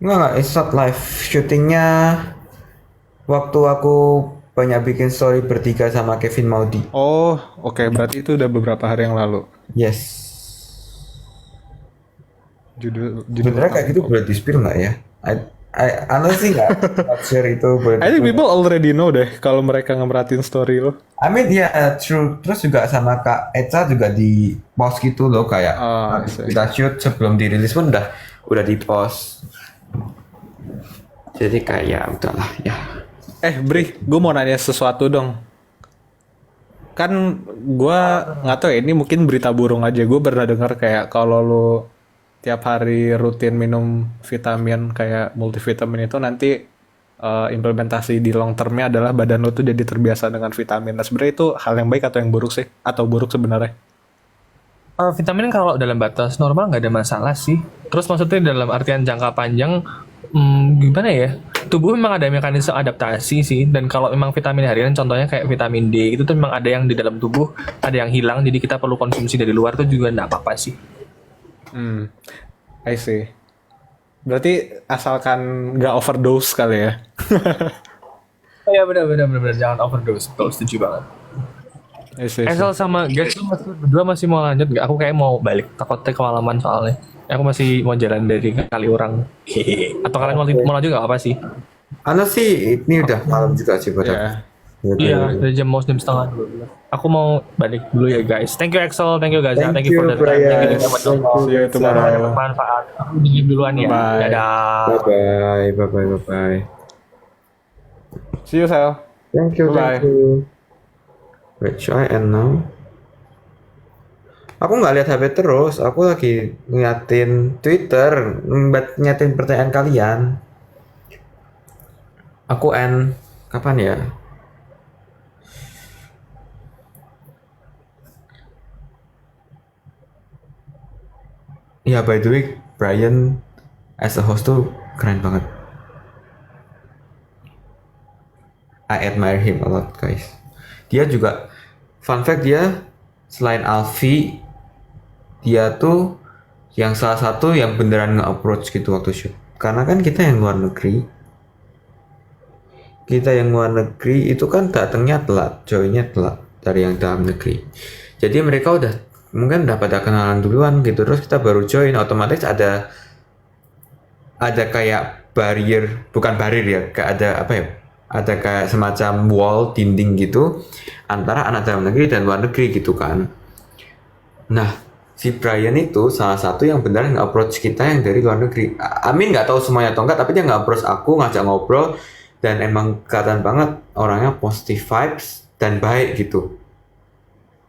Enggak, it's not live. Syutingnya waktu aku banyak bikin story bertiga sama Kevin Maudi. Oh, oke. Berarti itu udah beberapa hari yang lalu. Yes. Judul Sebenarnya kayak gitu boleh di-spill nggak ya? I honestly nggak share itu boleh. I think people already know deh kalau mereka ngemerhatiin story lo. I mean ya true. Terus juga sama Kak Eca juga di post gitu loh kayak Oh, I see. kita shoot sebelum dirilis pun udah di post. Jadi kayak ya udahlah ya. Bri, gue mau nanya sesuatu dong. Kan gue nggak tahu ya, ini mungkin berita burung aja. Gue pernah dengar kayak kalau lo tiap hari rutin minum vitamin kayak multivitamin itu nanti implementasi di long termnya adalah badan lo tuh jadi terbiasa dengan vitamin. Nah sebenarnya itu hal yang baik atau yang buruk sih? Atau buruk sebenarnya? Vitamin kalau dalam batas normal nggak ada masalah sih. Terus maksudnya dalam artian jangka panjang, gimana ya? Tubuh memang ada mekanisme adaptasi sih. Dan kalau memang vitamin harian, contohnya kayak vitamin D, itu tuh memang ada yang di dalam tubuh, ada yang hilang. Jadi kita perlu konsumsi dari luar tuh juga nggak apa-apa sih. I see. Berarti asalkan nggak overdose kali ya? Oh ya benar, jangan overdose. Betul, setuju banget. I see. Esel sama guys lu berdua masih mau lanjut nggak? Aku kayak mau balik, takutnya kemalaman soalnya. Aku masih mau jalan dari kali orang. Atau kalian mau lanjut nggak apa sih? Anu sih ini udah malam juga sih buat aku. Ya. Iya, dari jam 11:30. Aku mau balik dulu ya guys. Thank you Axel, thank you Gaza, thank you for the time. Brian. Thank you so much. See you tomorrow. Bermanfaat. Aku diem duluan ya. Bye. Dadah. Bye. See you, Sal. Thank you. Bye. Wait, should I end now? Aku nggak lihat HP terus, aku lagi ngeliatin Twitter, ngeliatin pertanyaan kalian. Aku end kapan ya? Ya, by the way, Brian as a host tuh keren banget. I admire him a lot, guys. Dia juga, fun fact, dia selain Alfi, dia tuh yang salah satu yang beneran nge-approach gitu waktu shoot. Karena kan kita yang luar negeri, itu kan datangnya telat, joinnya telat dari yang dalam negeri. Jadi mereka mungkin udah pada kenalan duluan gitu, terus kita baru join, otomatis ada kayak bukan barrier ya, kayak ada apa ya, ada kayak semacam wall dinding gitu antara anak dalam negeri dan luar negeri gitu kan. Nah, si Brian itu salah satu yang benar nge-approach kita yang dari luar negeri. Amin nggak tahu semuanya atau enggak, tapi dia nge-approach aku, ngajak ngobrol, dan emang kelihatan banget orangnya positive vibes dan baik gitu.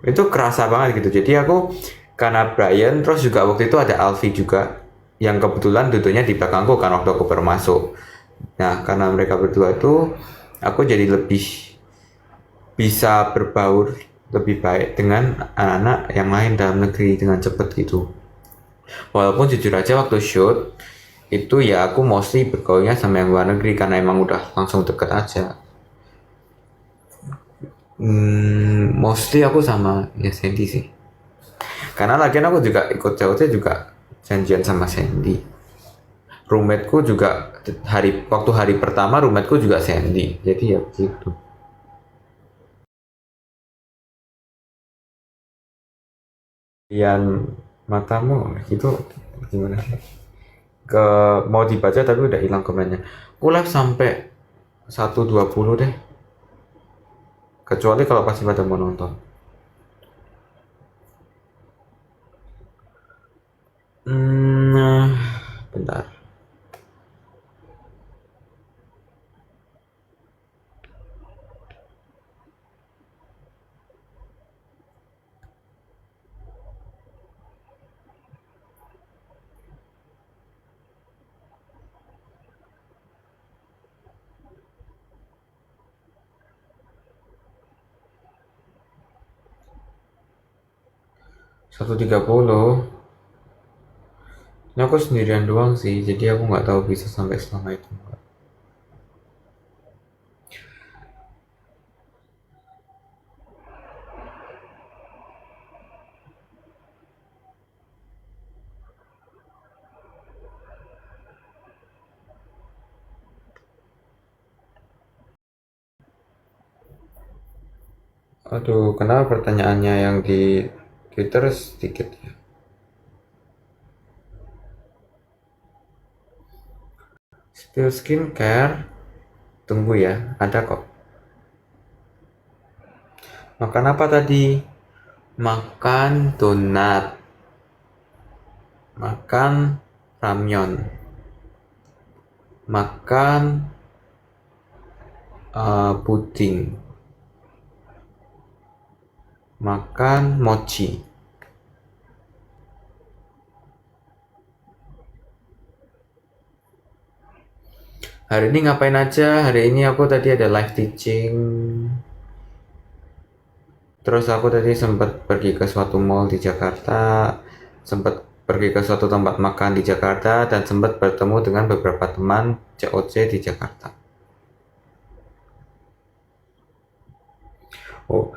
Itu kerasa banget gitu. Jadi aku, karena Brian, terus juga waktu itu ada Alfie juga, yang kebetulan duduknya di belakangku kan waktu aku baru masuk. Nah, karena mereka berdua itu, aku jadi lebih bisa berbaur lebih baik dengan anak-anak yang lain dalam negeri dengan cepet gitu. Walaupun jujur aja waktu shoot itu ya aku mostly bergaulnya sama yang luar negeri karena emang udah langsung deket aja. Mostly aku sama ya Sandy sih. Karena lagian aku juga ikut COC juga janjian sama Sandy. Roommateku juga waktu hari pertama roommateku juga Sandy. Jadi ya begitu. Yang matamu itu gimana sih? Mau dibaca tapi udah hilang komennya. Aku live sampai 1:20 deh. Kecuali kalau pasti pada mau nonton. Bentar. Satu 1:30. Ini aku sendirian doang sih, jadi aku nggak tahu bisa sampai selama itu enggak. Aduh, kenapa pertanyaannya yang di Twitter sedikit ya? Spill skincare, tunggu ya, ada kok. Makan apa tadi? Makan donat, makan ramyeon, makan puding, makan mochi. Hari ini ngapain aja? Hari ini aku tadi ada live teaching. Terus aku tadi sempat pergi ke suatu mall di Jakarta, sempat pergi ke suatu tempat makan di Jakarta, dan sempat bertemu dengan beberapa teman COC di Jakarta. Oh,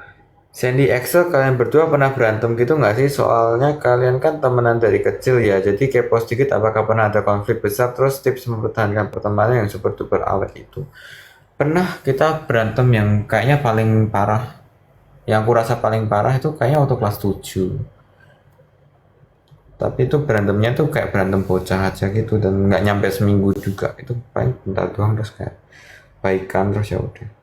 Sandy Excel, kalian berdua pernah berantem gitu nggak sih? Soalnya kalian kan temenan dari kecil ya, jadi kepo sedikit apakah pernah ada konflik besar, terus tips mempertahankan pertemanan yang super duper awet itu. Pernah kita berantem yang kayaknya paling parah, yang aku rasa paling parah itu kayaknya waktu kelas 7. Tapi itu berantemnya tuh kayak berantem bocah aja gitu, dan nggak nyampe seminggu juga. Itu paling bentar doang terus kayak baikan terus ya udah.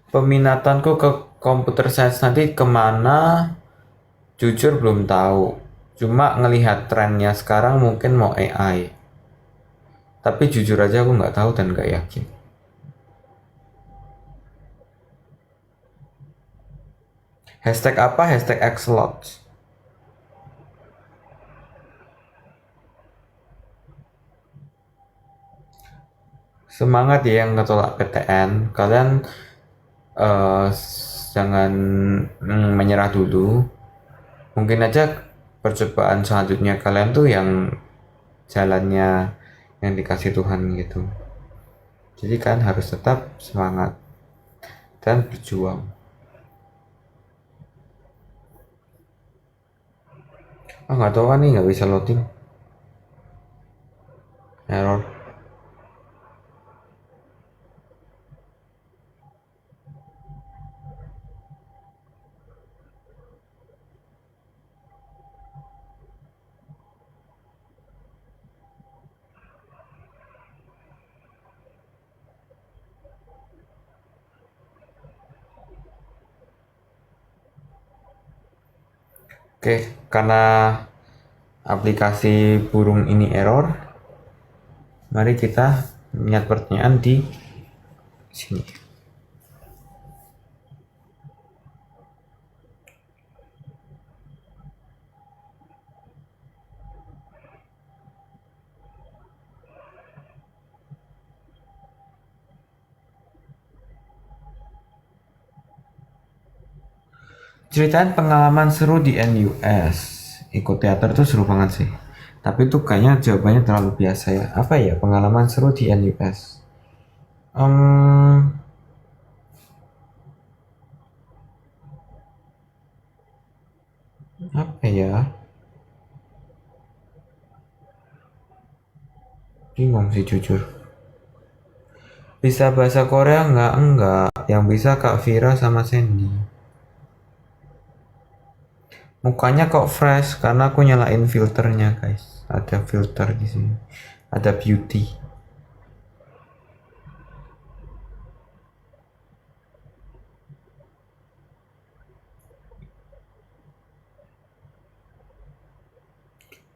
Peminatanku ke computer science nanti kemana? Jujur belum tahu. Cuma ngelihat trennya sekarang mungkin mau AI. Tapi jujur aja aku nggak tahu dan nggak yakin. Hashtag apa? Hashtag Axolotl. Semangat ya yang ngetolak PTN. Kalian eh, jangan menyerah dulu. Mungkin aja percobaan selanjutnya kalian tuh yang jalannya yang dikasih Tuhan gitu. Jadi kan harus tetap semangat dan berjuang. Nggak tahu kan nih, nggak bisa loading. Error. Oke, karena aplikasi burung ini error, mari kita lihat pertanyaan di sini. Ceritain pengalaman seru di NUS. Ikut teater tuh seru banget sih. Tapi tuh kayaknya jawabannya terlalu biasa ya. Apa ya pengalaman seru di NUS? Em, apa ya? Bingung sih jujur. Bisa bahasa Korea nggak? Enggak. Yang bisa Kak Vira sama Sandy. Mukanya kok fresh karena aku nyalain filternya guys. Ada filter di sini. Ada beauty.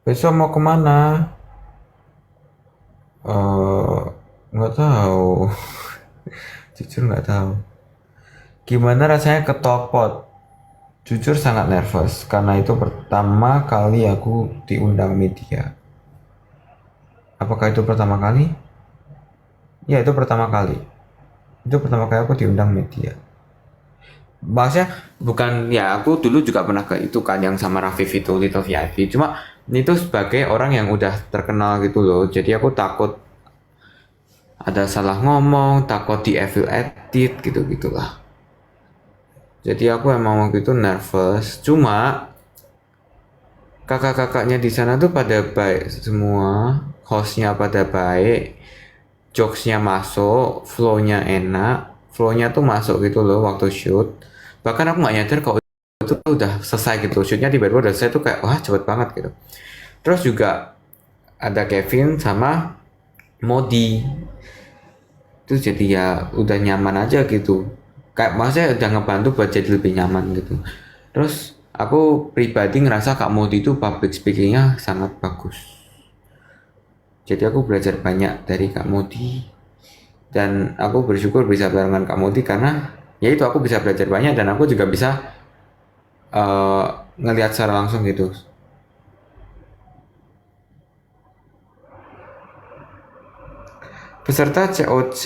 Besok mau kemana? Nggak tahu. Jujur nggak tahu. Gimana rasanya ke Tokpot? Jujur sangat nervous karena itu pertama kali aku diundang media. Apakah itu pertama kali? Ya, itu pertama kali. Itu pertama kali aku diundang media. Maksudnya bukan ya, aku dulu juga pernah ke itu kan yang sama Rafif itu Little VIP. Cuma itu sebagai orang yang udah terkenal gitu loh. Jadi aku takut ada salah ngomong, takut di evil edit gitu-gitulah. Jadi aku emang waktu itu nervous. Cuma kakak-kakaknya di sana tuh pada baik semua, hostnya pada baik, jokesnya masuk, flownya enak, flownya tuh masuk gitu loh waktu shoot. Bahkan aku nggak nyadar kalau itu tuh udah selesai gitu, shootnya tiba-tiba udah selesai tuh kayak wah cepet banget gitu. Terus juga ada Kevin sama Modi, itu jadi ya udah nyaman aja gitu. Kayak maksudnya udah ngebantu buat jadi lebih nyaman gitu. Terus aku pribadi ngerasa Kak Modi itu public speakingnya sangat bagus. Jadi aku belajar banyak dari Kak Modi. Dan aku bersyukur bisa barengan Kak Modi karena ya itu aku bisa belajar banyak dan aku juga bisa eh, ngelihat secara langsung gitu. Peserta COC,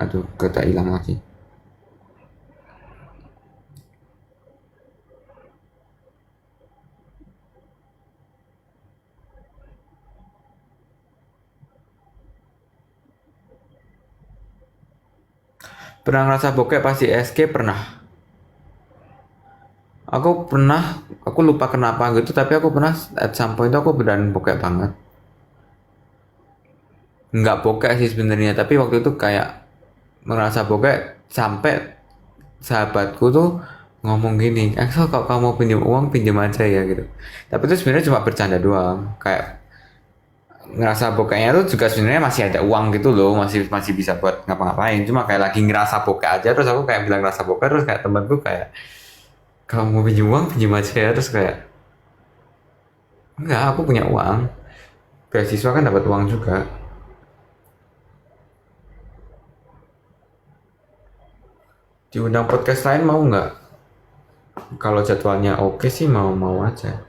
aduh kata hilang lagi. Pernah ngerasa bokeh pasti SK pernah. Aku pernah, aku lupa kenapa gitu, tapi aku pernah at some point aku beneran bokeh banget. Nggak bokeh sih sebenarnya, tapi waktu itu kayak merasa bokeh sampai sahabatku tuh ngomong gini, Axel kalau kamu mau pinjam uang pinjam aja ya gitu. Tapi itu sebenarnya cuma bercanda doang, kayak ngerasa bokehnya tuh juga sebenarnya masih ada uang gitu loh, masih masih bisa buat ngapa-ngapain. Cuma kayak lagi ngerasa bokeh aja, terus aku kayak bilang ngerasa bokeh, terus kayak temanku kayak kamu mau pinjam uang pinjam aja ya, terus kayak enggak, aku punya uang, beasiswa kan dapat uang juga. Diundang podcast lain mau nggak? Kalau jadwalnya oke sih mau aja.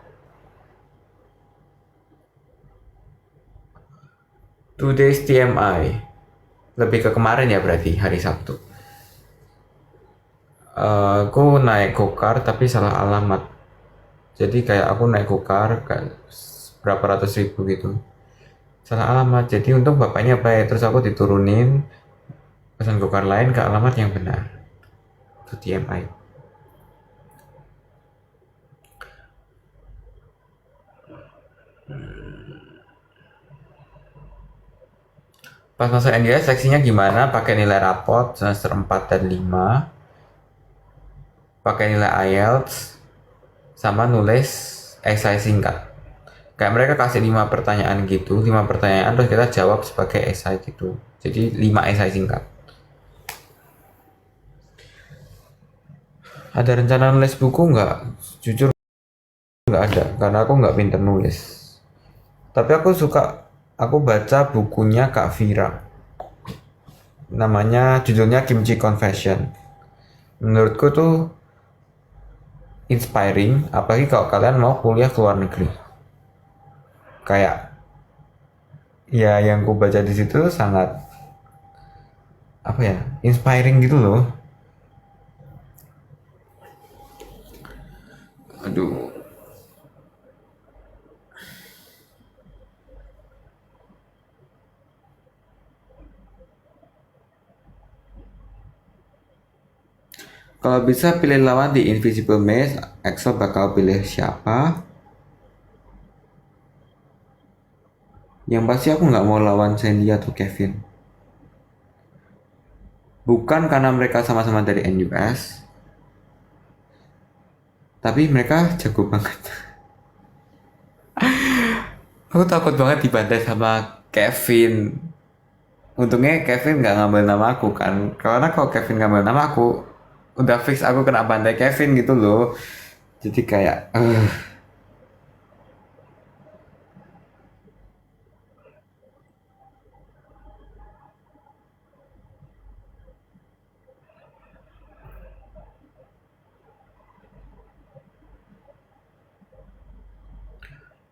Today's TMI lebih ke kemarin ya berarti hari Sabtu. Aku naik gokar tapi salah alamat. Jadi kayak aku naik gokar kayak berapa ratus ribu gitu. Salah alamat. Jadi untung bapaknya baik. Terus aku diturunin pesan gokar lain ke alamat yang benar. Itu TMI. Pas masuk NDS seleksinya gimana? Pakai nilai rapot semester 4 dan 5. Pakai nilai IELTS sama nulis esai singkat. Kayak mereka kasih 5 pertanyaan gitu, 5 pertanyaan terus kita jawab sebagai esai gitu. Jadi 5 esai singkat. Ada rencana nulis buku nggak? Jujur nggak ada, karena aku nggak pinter nulis. Tapi aku baca bukunya Kak Vira. Judulnya Kimchi Confession. Menurutku tuh inspiring, apalagi kalau kalian mau kuliah ke luar negeri. Kayak ya yang ku baca di situ sangat inspiring gitu loh. Aduh. Kalau bisa pilih lawan di Invisible Maze, Axel bakal pilih siapa? Yang pasti aku nggak mau lawan Sandy atau Kevin. Bukan karena mereka sama-sama dari NUS, tapi mereka jago banget. Aku takut banget dibantai sama Kevin. Untungnya Kevin nggak ngambil nama aku kan. Karena kalau Kevin ngambil nama aku, udah fix aku kena bantai Kevin gitu loh. Jadi kayak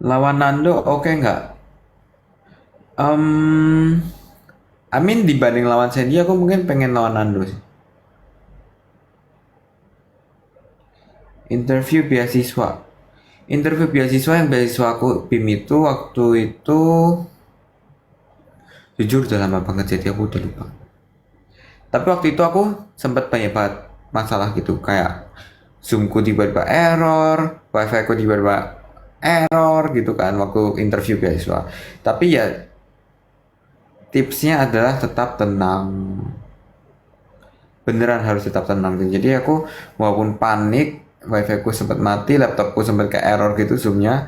lawan Nando oke nggak? Dibanding lawan Sandy aku mungkin pengen lawan Nando sih. Interview beasiswa. Interview beasiswa yang beasiswa aku BIM itu waktu itu jujur udah lama banget jadi aku udah lupa. Tapi waktu itu aku sempat banyak banget masalah gitu, kayak Zoom-ku tiba-tiba error, Wi-Fi-ku tiba-tiba error gitu kan waktu interview beasiswa. Tapi ya tipsnya adalah tetap tenang. Beneran harus tetap tenang. Jadi aku walaupun panik, Wi-Fi ku sempat mati, laptopku sempat ke error gitu zoomnya.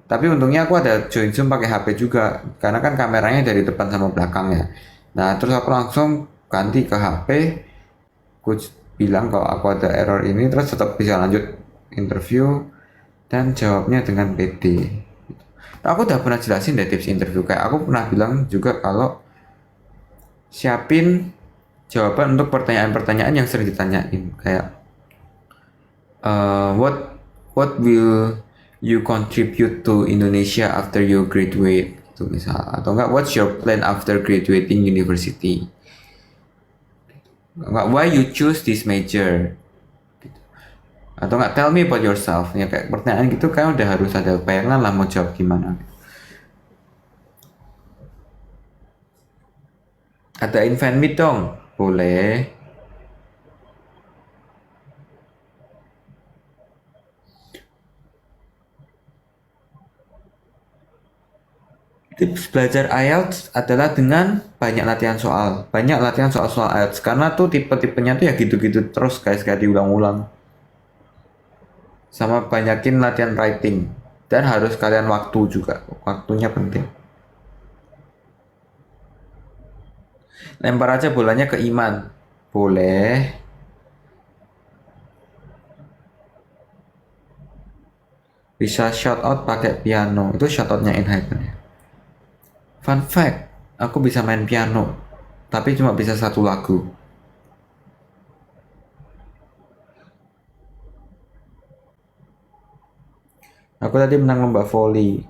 Tapi untungnya aku ada join zoom pakai HP juga, karena kan kameranya dari depan sama belakang ya. Nah terus aku langsung ganti ke HP, aku bilang kalau aku ada error ini, terus tetap bisa lanjut interview dan jawabnya dengan pede. Aku udah pernah jelasin deh tips interview, kayak aku pernah bilang juga kalau siapin jawaban untuk pertanyaan-pertanyaan yang sering ditanyain, kayak what will you contribute to Indonesia after you graduate, itu misal, atau enggak what's your plan after graduating university, enggak why you choose this major, atau enggak tell me about yourself, ya kayak pertanyaan gitu kan udah harus ada bayangan lah mau jawab gimana. Ada invent meet dong, boleh. Tips belajar IELTS adalah dengan banyak latihan soal. Banyak latihan soal-soal IELTS. Karena tuh tipe-tipenya tuh ya gitu-gitu terus guys, kayak diulang-ulang. Sama banyakin latihan writing. Dan harus kalian waktu juga. Waktunya penting. Lempar aja bolanya ke Iman. Boleh. Bisa shout out pakai piano. Itu shout outnya Enhypen ya. Fun fact, aku bisa main piano, tapi cuma bisa satu lagu. Aku tadi menang lomba volley.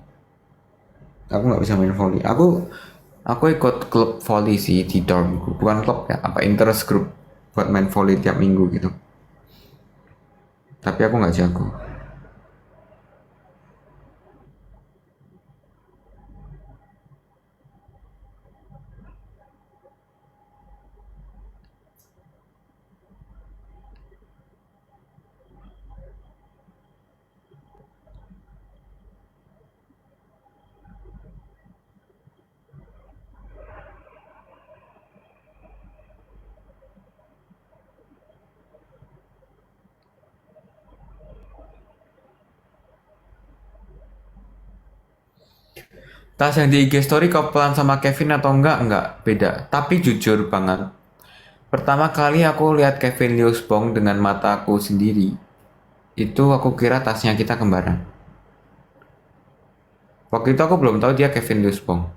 Aku nggak bisa main volley. Aku ikut klub volley sih di dormku. Bukan klub ya, apa interest group buat main volley tiap minggu gitu. Tapi aku nggak jago. Tas yang di IG story kepelan sama Kevin atau enggak? Enggak, beda. Tapi jujur banget, Pertama kali aku lihat Kevin Liusbong dengan mataku sendiri, itu aku kira tasnya kita kembaran. Waktu itu aku belum tahu dia Kevin Liusbong.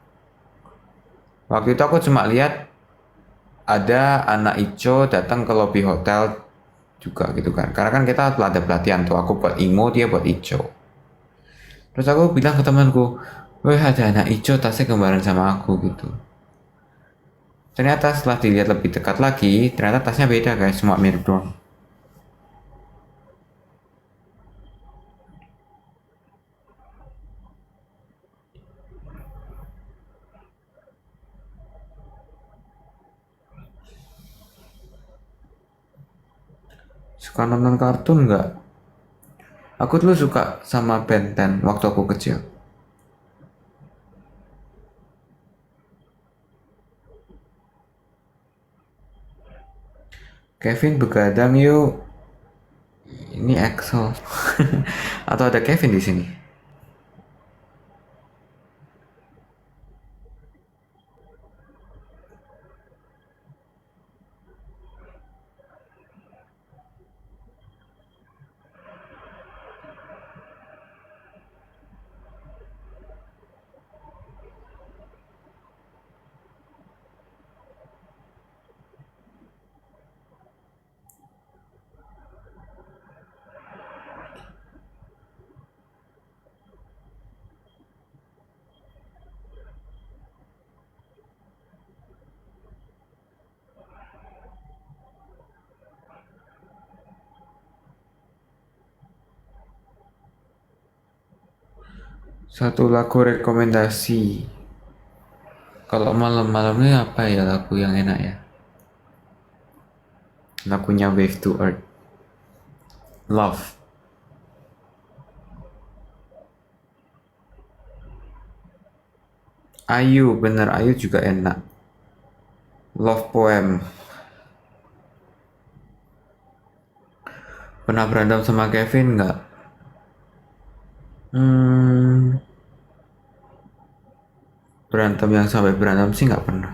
Waktu itu aku cuma lihat ada anak Ico datang ke lobby hotel juga gitu kan. Karena kan kita ada pelatihan tuh, aku buat Imo, dia buat Ico. Terus aku bilang ke temanku, weh ada anak Ico tasnya kembaran sama aku gitu. Ternyata setelah dilihat lebih dekat lagi, ternyata tasnya beda guys, cuma mirip doang. Suka nonton kartun nggak? Aku dulu suka sama Ben 10 waktu aku kecil. Kevin begadang yuk. Ini Excel. Atau ada Kevin di sini? Satu lagu rekomendasi. Kalau malam-malam ini apa ya lagu yang enak ya? Lagunya Wave to Earth. Love. Ayu, bener Ayu juga enak. Love Poem. Pernah berantem sama Kevin nggak? Berantem yang sampai berantem sih nggak pernah.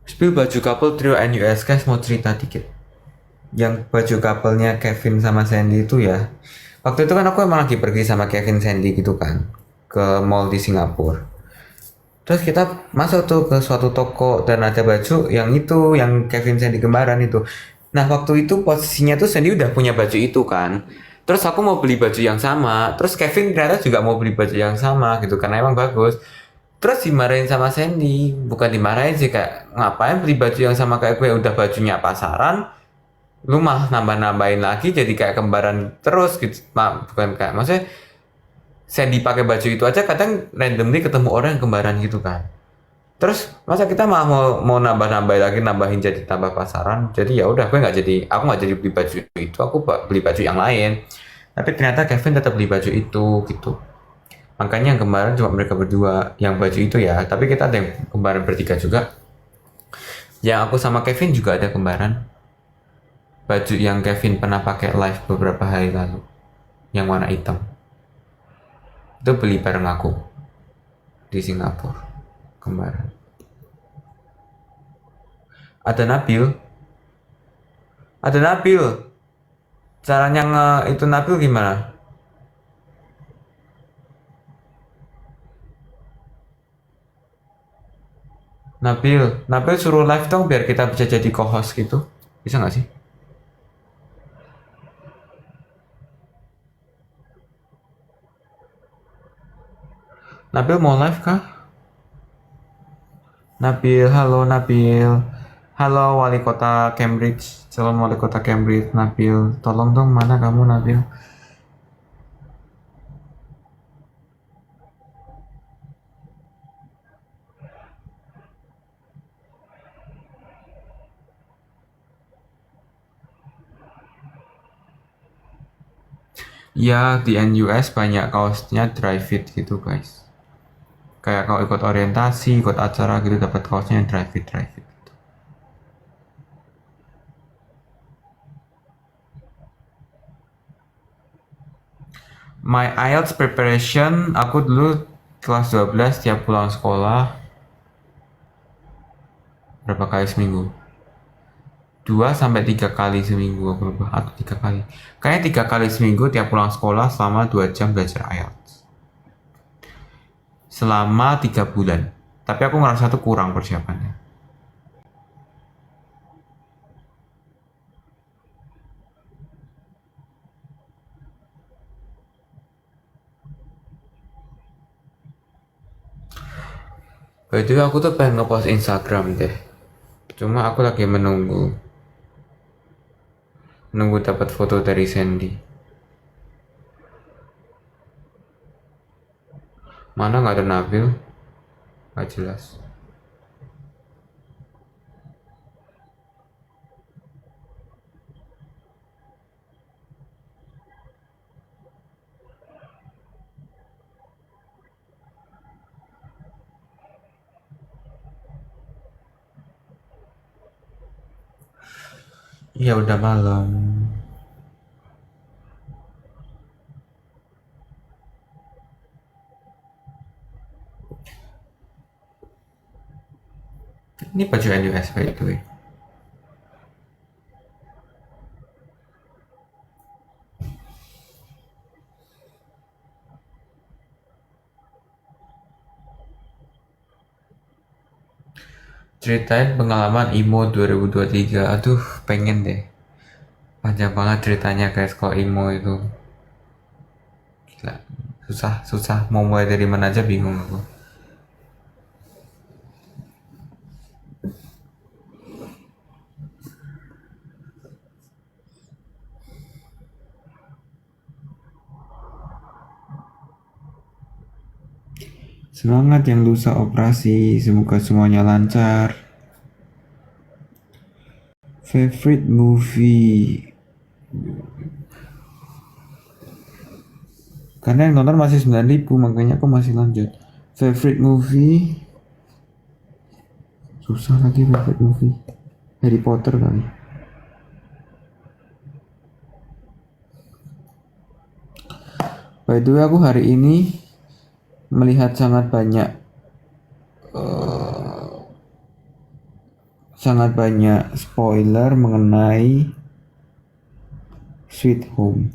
Spill baju couple trio NUS guys, mau cerita dikit. Yang baju couple-nya Kevin sama Sandy itu ya. Waktu itu kan aku emang lagi pergi sama Kevin Sandy gitu kan. Ke mall di Singapura. Terus kita masuk tuh ke suatu toko dan ada baju yang itu, yang Kevin Sandy kembaran itu. Nah waktu itu posisinya tuh Sandy udah punya baju itu kan. Terus aku mau beli baju yang sama. Terus Kevin ternyata juga mau beli baju yang sama gitu karena emang bagus. Terus dimarahin sama Sandy, bukan dimarahin sih kayak ngapain beli baju yang sama kayak gue udah bajunya pasaran, lu mah nambah-nambahin lagi jadi kayak kembaran terus gitu. Bukan kayak maksudnya Sandy pakai baju itu aja kadang randomly ketemu orang yang kembaran gitu kan. Terus masa kita mah mau nambah-nambahin lagi nambahin jadi tambah pasaran. Jadi ya udah aku nggak jadi beli baju itu, aku beli baju yang lain. Tapi ternyata Kevin tetap beli baju itu gitu. Makanya yang kembaran cuma mereka berdua yang baju itu ya. Tapi kita ada yang kembaran bertiga juga. Yang aku sama Kevin juga ada kembaran. Baju yang Kevin pernah pakai live beberapa hari lalu. Yang warna hitam. Itu beli bareng aku. Di Singapura. Kembaran. Ada Nabil. Ada Nabil. Caranya itu Nabil gimana? Nabil suruh live dong biar kita bisa jadi co-host gitu. Bisa nggak sih? Nabil mau live kah? Nabil, halo Nabil. Halo Wali Kota Cambridge, calon Wali Kota Cambridge, Nabil. Tolong dong, mana kamu Nabil? Ya, di NUS banyak kaosnya dry fit gitu guys. Kayak kalau ikut orientasi, ikut acara gitu dapat kaosnya yang dry fit gitu. My IELTS preparation aku dulu Kelas 12 tiap pulang sekolah berapa kali seminggu? 2 sampai 3 kali seminggu atau 3 kali. Kayaknya 3 kali seminggu tiap pulang sekolah selama 2 jam belajar IELTS. Selama 3 bulan. Tapi aku ngerasa tuh kurang persiapannya. By the way, aku tuh pengen ngepost Instagram deh. Cuma aku lagi menunggu dapat foto dari Sandy. Mana nggak ada Nabil? Nggak jelas. Iya udah malam. Ini baju NUS by the way. Ceritain pengalaman IMO 2023. Aduh, pengen deh. Panjang banget ceritanya guys kalau IMO itu. Gila, susah. Mau mulai dari mana aja bingung aku. Semangat yang lusa operasi, semoga semuanya lancar. Favorite movie. Karena yang nonton masih 9.000, makanya aku masih lanjut. Favorite movie. Susah lagi favorite movie. Harry Potter kali. By the way, aku hari ini melihat sangat banyak spoiler mengenai Sweet Home.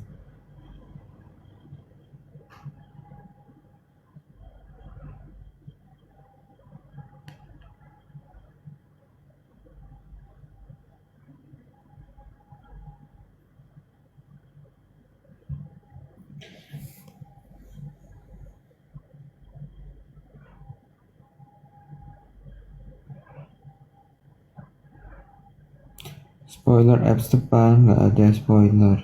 Spoiler apps depan nggak ada spoiler.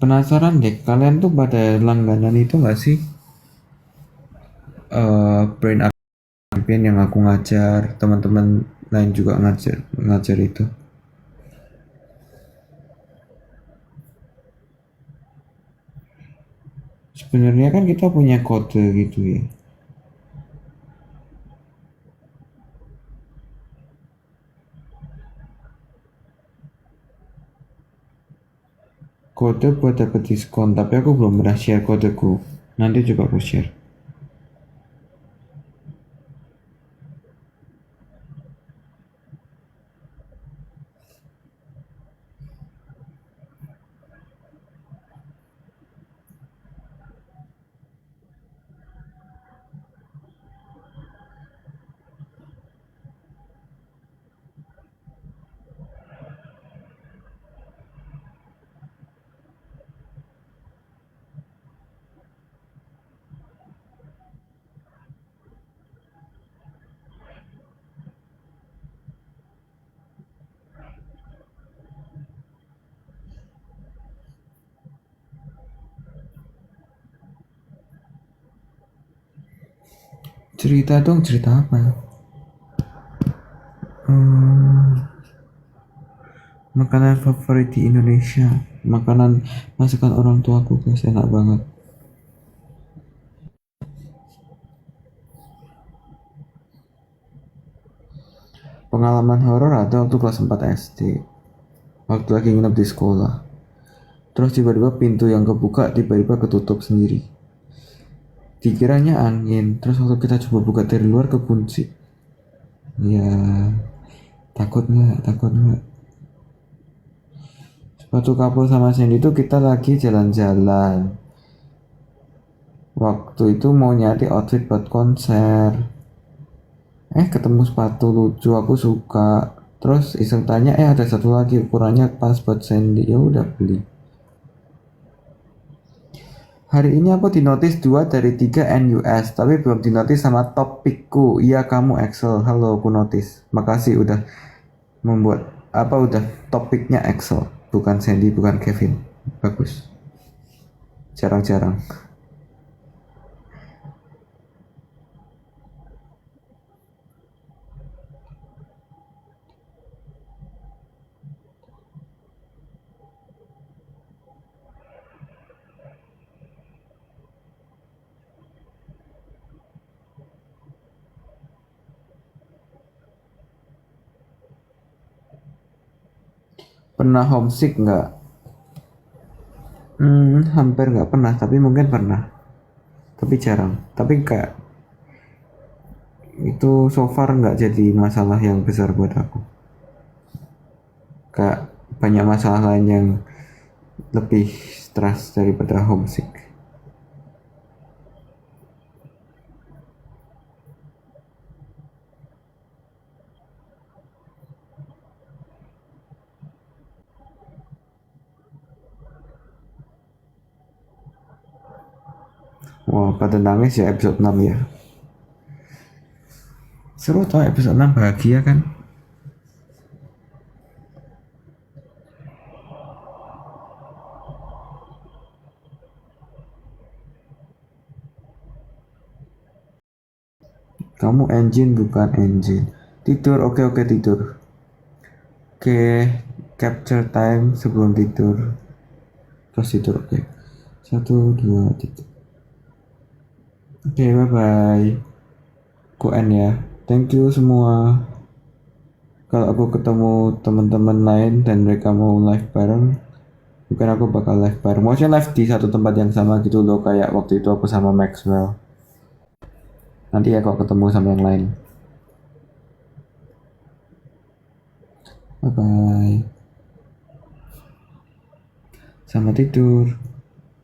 Penasaran deh, kalian tuh pada langganan itu nggak sih? Brain campaign yang aku ngajar, teman-teman lain juga ngajar itu. Sebenarnya kan kita punya kode gitu ya. Kode buat dapet diskon, tapi aku belum pernah share kodeku. Nanti coba aku share. Cerita dong, cerita apa ya? Makanan favorit di Indonesia. Makanan masakan orang tuaku guys, enak banget. Pengalaman horor ada waktu kelas 4 SD. Waktu lagi nginep di sekolah. Terus tiba-tiba pintu yang kebuka tiba-tiba ketutup sendiri. Dikiranya angin. Terus waktu kita coba buka dari luar kekunci. Ya, takut nggak? Takut nggak? Sepatu couple sama Sandy itu kita lagi jalan-jalan. Waktu itu mau nyari outfit buat konser. Ketemu sepatu lucu, aku suka. Terus iseng tanya, ada satu lagi ukurannya pas buat Sandy. Ya udah beli. Hari ini aku dinotis 2 dari 3 NUS, tapi belum dinotis sama topikku. Iya kamu Excel. Halo, aku notis. Makasih udah membuat udah topiknya Excel, bukan Sandy, bukan Kevin. Bagus. Jarang-jarang. Pernah homesick nggak? Hampir nggak pernah, tapi mungkin pernah. Tapi jarang. Tapi kayak itu so far nggak jadi masalah yang besar buat aku. Kayak banyak masalah lain yang lebih stres daripada homesick. Wah, pada nangis ya episode 6 ya. Seru tau episode 6 bahagia kan? Kamu engine bukan engine. Tidur, oke tidur. Oke, capture time sebelum tidur. Terus tidur, oke. 1, 2, 3. Oke, bye-bye. Aku end ya. Thank you semua. Kalau aku ketemu teman-teman lain dan mereka mau live bareng, mungkin aku bakal live bareng. Maksudnya live di satu tempat yang sama gitu loh, kayak waktu itu aku sama Maxwell. Nanti ya kalau ketemu sama yang lain. Bye-bye. Selamat tidur.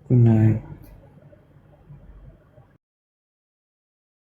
Good night.